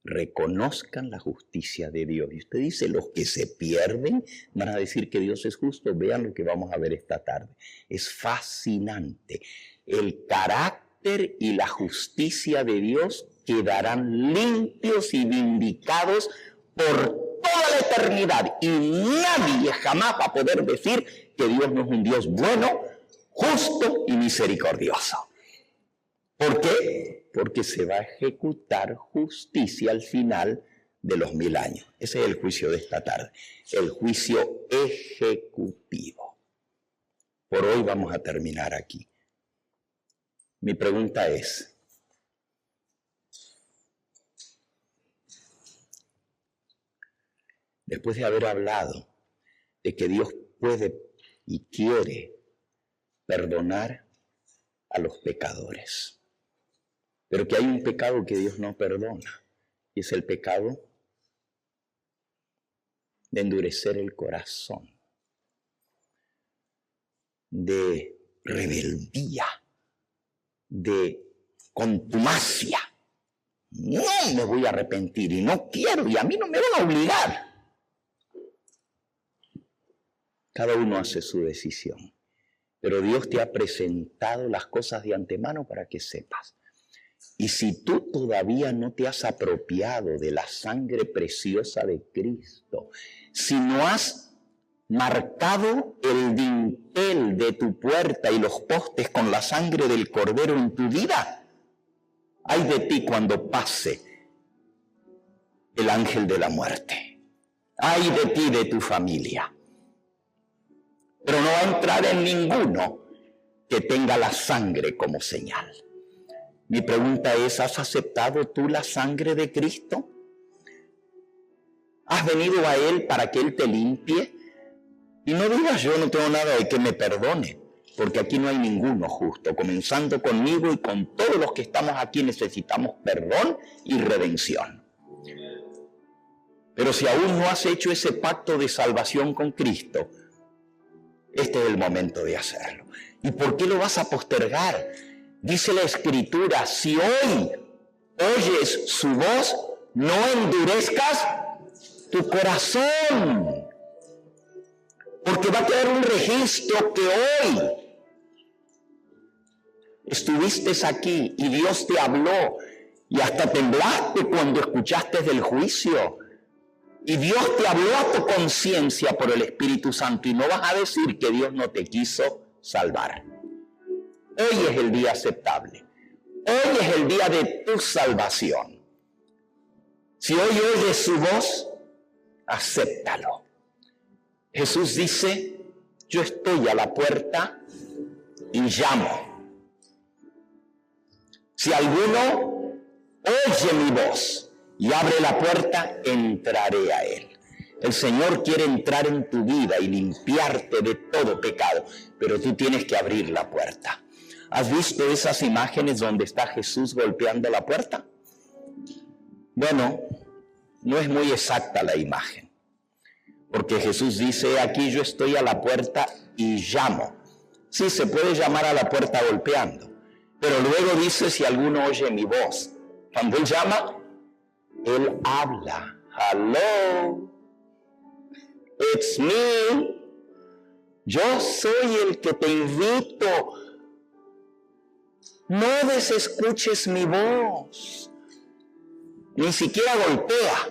Speaker 2: reconozcan la justicia de Dios. Y usted dice, los que se pierden van a decir que Dios es justo. Vean lo que vamos a ver esta tarde. Es fascinante. El carácter y la justicia de Dios quedarán limpios y vindicados por toda la eternidad. Y nadie jamás va a poder decir que Dios no es un Dios bueno, justo y misericordioso. ¿Por qué? Porque se va a ejecutar justicia al final de los 1000 años. Ese es el juicio de esta tarde. El juicio ejecutivo. Por hoy vamos a terminar aquí. Mi pregunta es, después de haber hablado de que Dios puede y quiere perdonar a los pecadores, pero que hay un pecado que Dios no perdona, y es el pecado de endurecer el corazón, de rebeldía, de contumacia. No me voy a arrepentir y no quiero y a mí no me van a obligar. Cada uno hace su decisión, pero Dios te ha presentado las cosas de antemano para que sepas. Y si tú todavía no te has apropiado de la sangre preciosa de Cristo, si no has marcado el dintel de tu puerta y los postes con la sangre del Cordero en tu vida, ay de ti cuando pase el ángel de la muerte. Ay de ti, de tu familia. Pero no va a entrar en ninguno que tenga la sangre como señal. Mi pregunta es, ¿has aceptado tú la sangre de Cristo? ¿Has venido a Él para que Él te limpie? Y no digas, yo no tengo nada de que me perdone, porque aquí no hay ninguno justo. Comenzando conmigo y con todos los que estamos aquí necesitamos perdón y redención. Pero si aún no has hecho ese pacto de salvación con Cristo, este es el momento de hacerlo. ¿Y por qué lo vas a postergar? Dice la Escritura, si hoy oyes su voz, no endurezcas tu corazón. Porque va a quedar un registro que hoy estuviste aquí y Dios te habló y hasta temblaste cuando escuchaste del juicio. Y Dios te habló a tu conciencia por el Espíritu Santo y no vas a decir que Dios no te quiso salvar. Hoy es el día aceptable. Hoy es el día de tu salvación. Si hoy oyes su voz, acéptalo. Jesús dice, yo estoy a la puerta y llamo. Si alguno oye mi voz y abre la puerta, entraré a él. El Señor quiere entrar en tu vida y limpiarte de todo pecado, pero tú tienes que abrir la puerta. ¿Has visto esas imágenes donde está Jesús golpeando la puerta? Bueno, no es muy exacta la imagen, porque Jesús dice, aquí yo estoy a la puerta y llamo. Sí, se puede llamar a la puerta golpeando, pero luego dice, si alguno oye mi voz. Cuando Él llama, Él habla. Hello, it's me. Yo soy el que te invito. No desescuches mi voz. Ni siquiera golpea.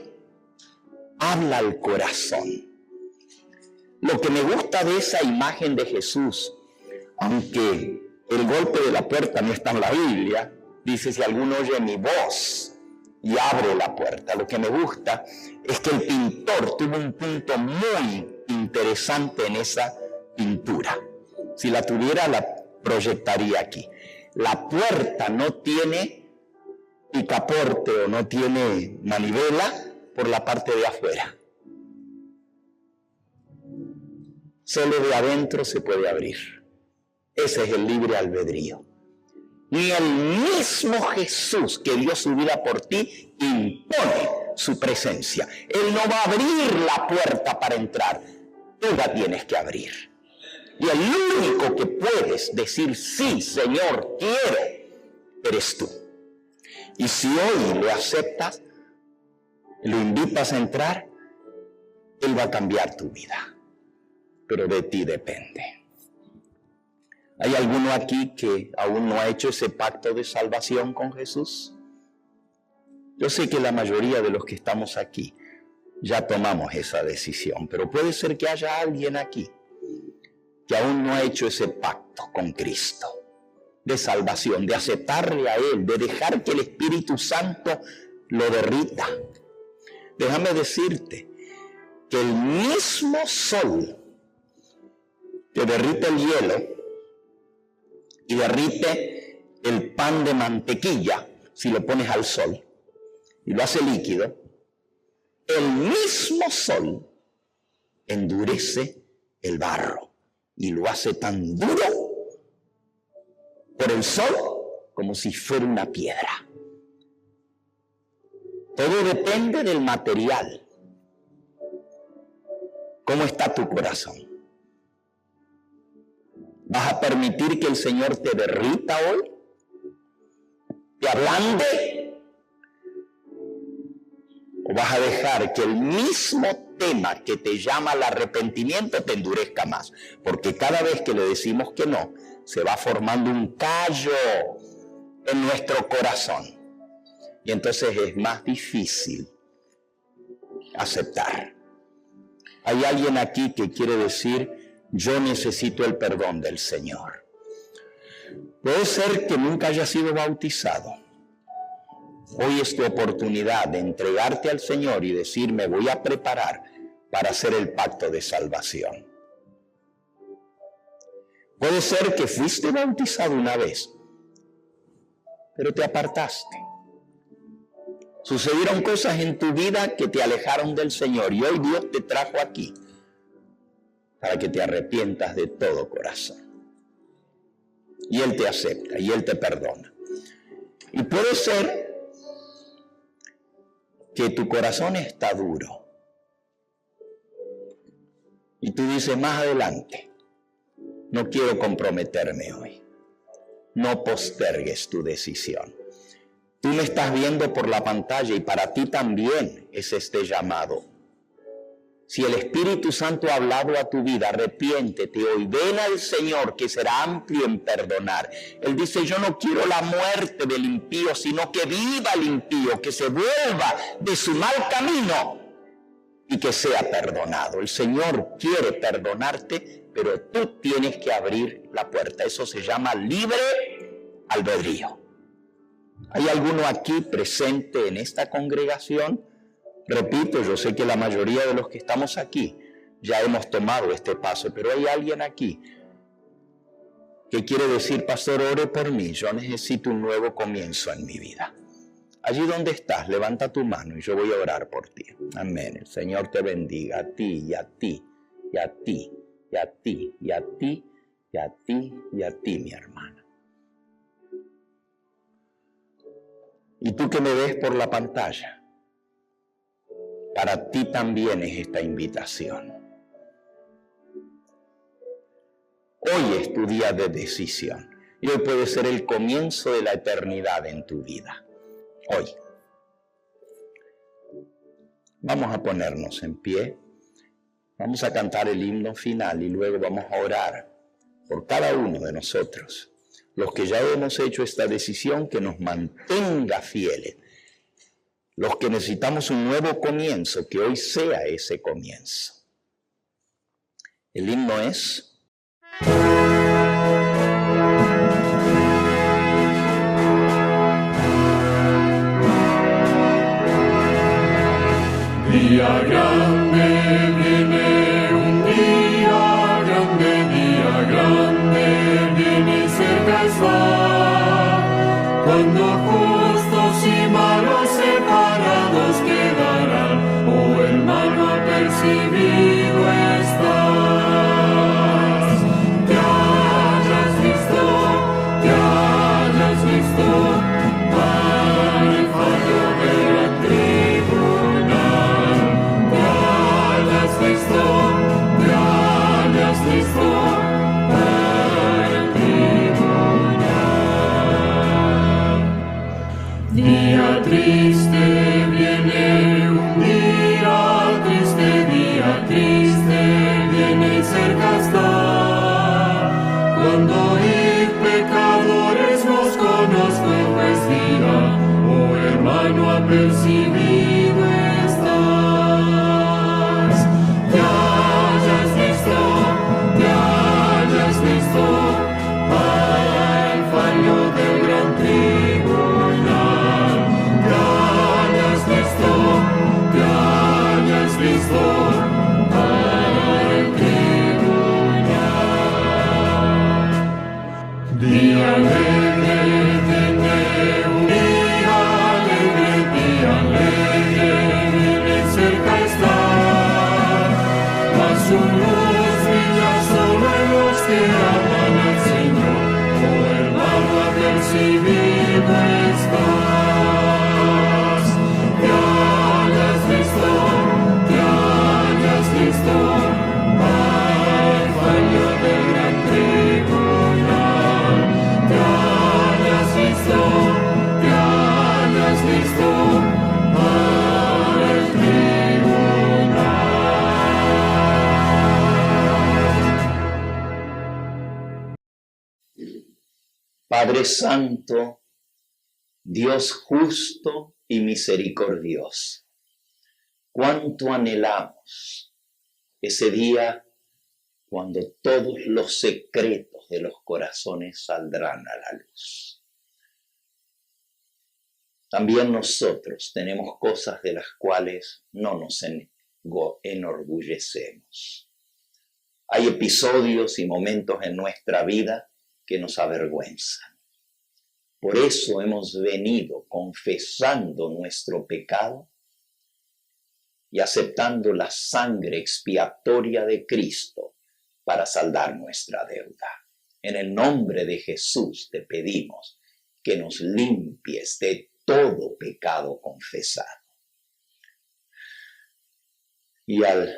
Speaker 2: Habla al corazón. Lo que me gusta de esa imagen de Jesús, aunque el golpe de la puerta no está en la Biblia, dice, si alguno oye mi voz y abre la puerta. Lo que me gusta es que el pintor tuvo un punto muy interesante en esa pintura. Si la tuviera, la proyectaría aquí. La puerta no tiene picaporte o no tiene manivela por la parte de afuera. Solo de adentro se puede abrir. Ese es el libre albedrío. Ni el mismo Jesús que dio su vida por ti impone su presencia. Él no va a abrir la puerta para entrar. Tú la tienes que abrir. Y el único que puedes decir, sí, Señor, quiero, eres tú. Y si hoy lo aceptas, lo invitas a entrar, Él va a cambiar tu vida. Pero de ti depende. ¿Hay alguno aquí que aún no ha hecho ese pacto de salvación con Jesús? Yo sé que la mayoría de los que estamos aquí ya tomamos esa decisión, pero puede ser que haya alguien aquí que aún no ha hecho ese pacto con Cristo de salvación, de aceptarle a Él, de dejar que el Espíritu Santo lo derrita. Déjame decirte que el mismo sol que derrite el hielo y derrite el pan de mantequilla, si lo pones al sol y lo hace líquido, el mismo sol endurece el barro y lo hace tan duro por el sol como si fuera una piedra. Todo depende del material. ¿Cómo está tu corazón? ¿Vas a permitir que el Señor te derrita hoy? ¿Te ablande? ¿O vas a dejar que el mismo tema que te llama al arrepentimiento te endurezca más? Porque cada vez que le decimos que no, se va formando un callo en nuestro corazón. Y entonces es más difícil aceptar. Hay alguien aquí que quiere decir, yo necesito el perdón del Señor. Puede ser que nunca haya sido bautizado. Hoy es tu oportunidad de entregarte al Señor y decir, me voy a preparar para hacer el pacto de salvación. Puede ser que fuiste bautizado una vez, pero te apartaste. Sucedieron cosas en tu vida que te alejaron del Señor y hoy Dios te trajo aquí para que te arrepientas de todo corazón. Y Él te acepta y Él te perdona. Y puede ser que tu corazón está duro. Y tú dices, más adelante, no quiero comprometerme hoy. No postergues tu decisión. Tú me estás viendo por la pantalla y para ti también es este llamado. Si el Espíritu Santo ha hablado a tu vida, arrepiéntete hoy, ven al Señor que será amplio en perdonar. Él dice, yo no quiero la muerte del impío, sino que viva el impío, que se vuelva de su mal camino y que sea perdonado. El Señor quiere perdonarte, pero tú tienes que abrir la puerta. Eso se llama libre albedrío. ¿Hay alguno aquí presente en esta congregación? Repito, yo sé que la mayoría de los que estamos aquí ya hemos tomado este paso, pero hay alguien aquí que quiere decir, pastor, ore por mí, yo necesito un nuevo comienzo en mi vida. Allí donde estás, levanta tu mano y yo voy a orar por ti. Amén. El Señor te bendiga a ti y a ti y a ti y a ti y a ti y a ti y a ti, mi hermana. Y tú que me ves por la pantalla, para ti también es esta invitación. Hoy es tu día de decisión y hoy puede ser el comienzo de la eternidad en tu vida. Hoy. Vamos a ponernos en pie, vamos a cantar el himno final y luego vamos a orar por cada uno de nosotros, los que ya hemos hecho esta decisión, que nos mantenga fieles. Los que necesitamos un nuevo comienzo, que hoy sea ese comienzo. El himno es...
Speaker 3: Día grande viene, un día grande viene, cerca está, cuando justos y malos separados quedarán, oh hermano, apercibido estás. Te hayas visto, para el fallo del gran tribunal. Te hayas visto, para el tribunal. Día triste viene, un día triste viene, cerca está, cuando ir pecadores nos conozco, pues dirá, oh hermano, apercibido estás. Te hayas visto, para el fallo del gran tribunal. Te hayas visto, para el tribunal. Día alegre viene, un día alegre viene, cerca está, mas su luz brilla solo en los que aman al Señor, oh hermano, apercibido estás. Te hayas visto, para el fallo del gran tribunal. Te hayas visto, para el tribunal.
Speaker 2: Padre Santo, Dios justo y misericordioso, cuánto anhelamos ese día cuando todos los secretos de los corazones saldrán a la luz. También nosotros tenemos cosas de las cuales no nos enorgullecemos. Hay episodios y momentos en nuestra vida que nos avergüenzan. Por eso hemos venido confesando nuestro pecado y aceptando la sangre expiatoria de Cristo para saldar nuestra deuda. En el nombre de Jesús te pedimos que nos limpies de todo pecado confesado. Y al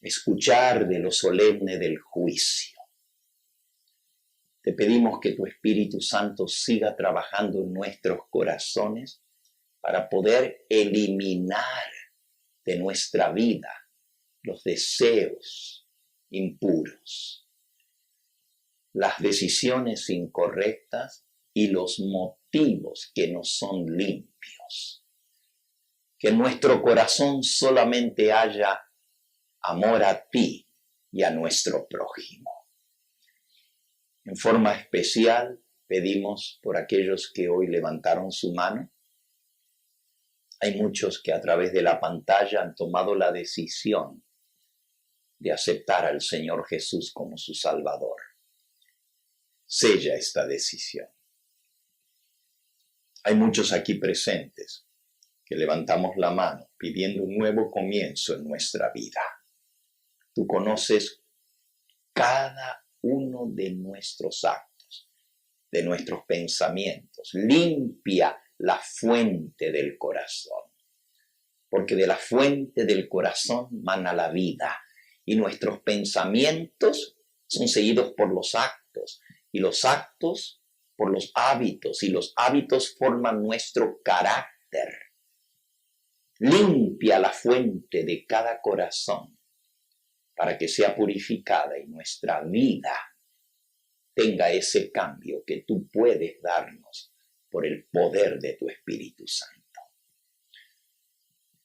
Speaker 2: escuchar de lo solemne del juicio, te pedimos que tu Espíritu Santo siga trabajando en nuestros corazones para poder eliminar de nuestra vida los deseos impuros, las decisiones incorrectas y los motivos que no son limpios. Que en nuestro corazón solamente haya amor a ti y a nuestro prójimo. En forma especial pedimos por aquellos que hoy levantaron su mano. Hay muchos que a través de la pantalla han tomado la decisión de aceptar al Señor Jesús como su Salvador. Sella esta decisión. Hay muchos aquí presentes que levantamos la mano pidiendo un nuevo comienzo en nuestra vida. Tú conoces cada uno de nuestros actos, de nuestros pensamientos. Limpia la fuente del corazón, porque de la fuente del corazón mana la vida y nuestros pensamientos son seguidos por los actos y los actos por los hábitos y los hábitos forman nuestro carácter. Limpia la fuente de cada corazón para que sea purificada y nuestra vida tenga ese cambio que tú puedes darnos por el poder de tu Espíritu Santo.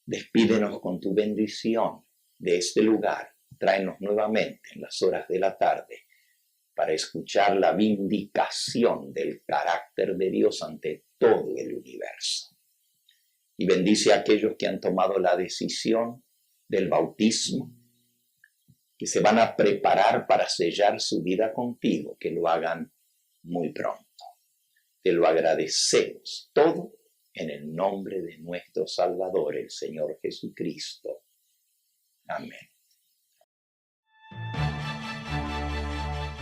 Speaker 2: Despídenos con tu bendición de este lugar. Tráenos nuevamente en las horas de la tarde para escuchar la vindicación del carácter de Dios ante todo el universo. Y bendice a aquellos que han tomado la decisión del bautismo, que se van a preparar para sellar su vida contigo, que lo hagan muy pronto. Te lo agradecemos todo en el nombre de nuestro Salvador, el Señor Jesucristo. Amén.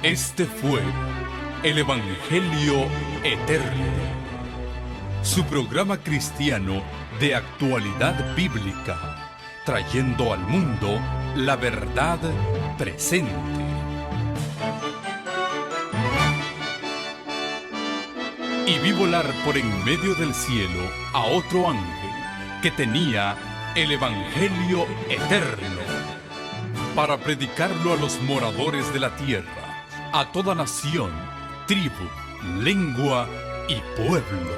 Speaker 1: Este fue el Evangelio Eterno, su programa cristiano de actualidad bíblica, trayendo al mundo la verdad presente. Y vi volar por en medio del cielo a otro ángel que tenía el Evangelio Eterno, para predicarlo a los moradores de la tierra, a toda nación, tribu, lengua y pueblo.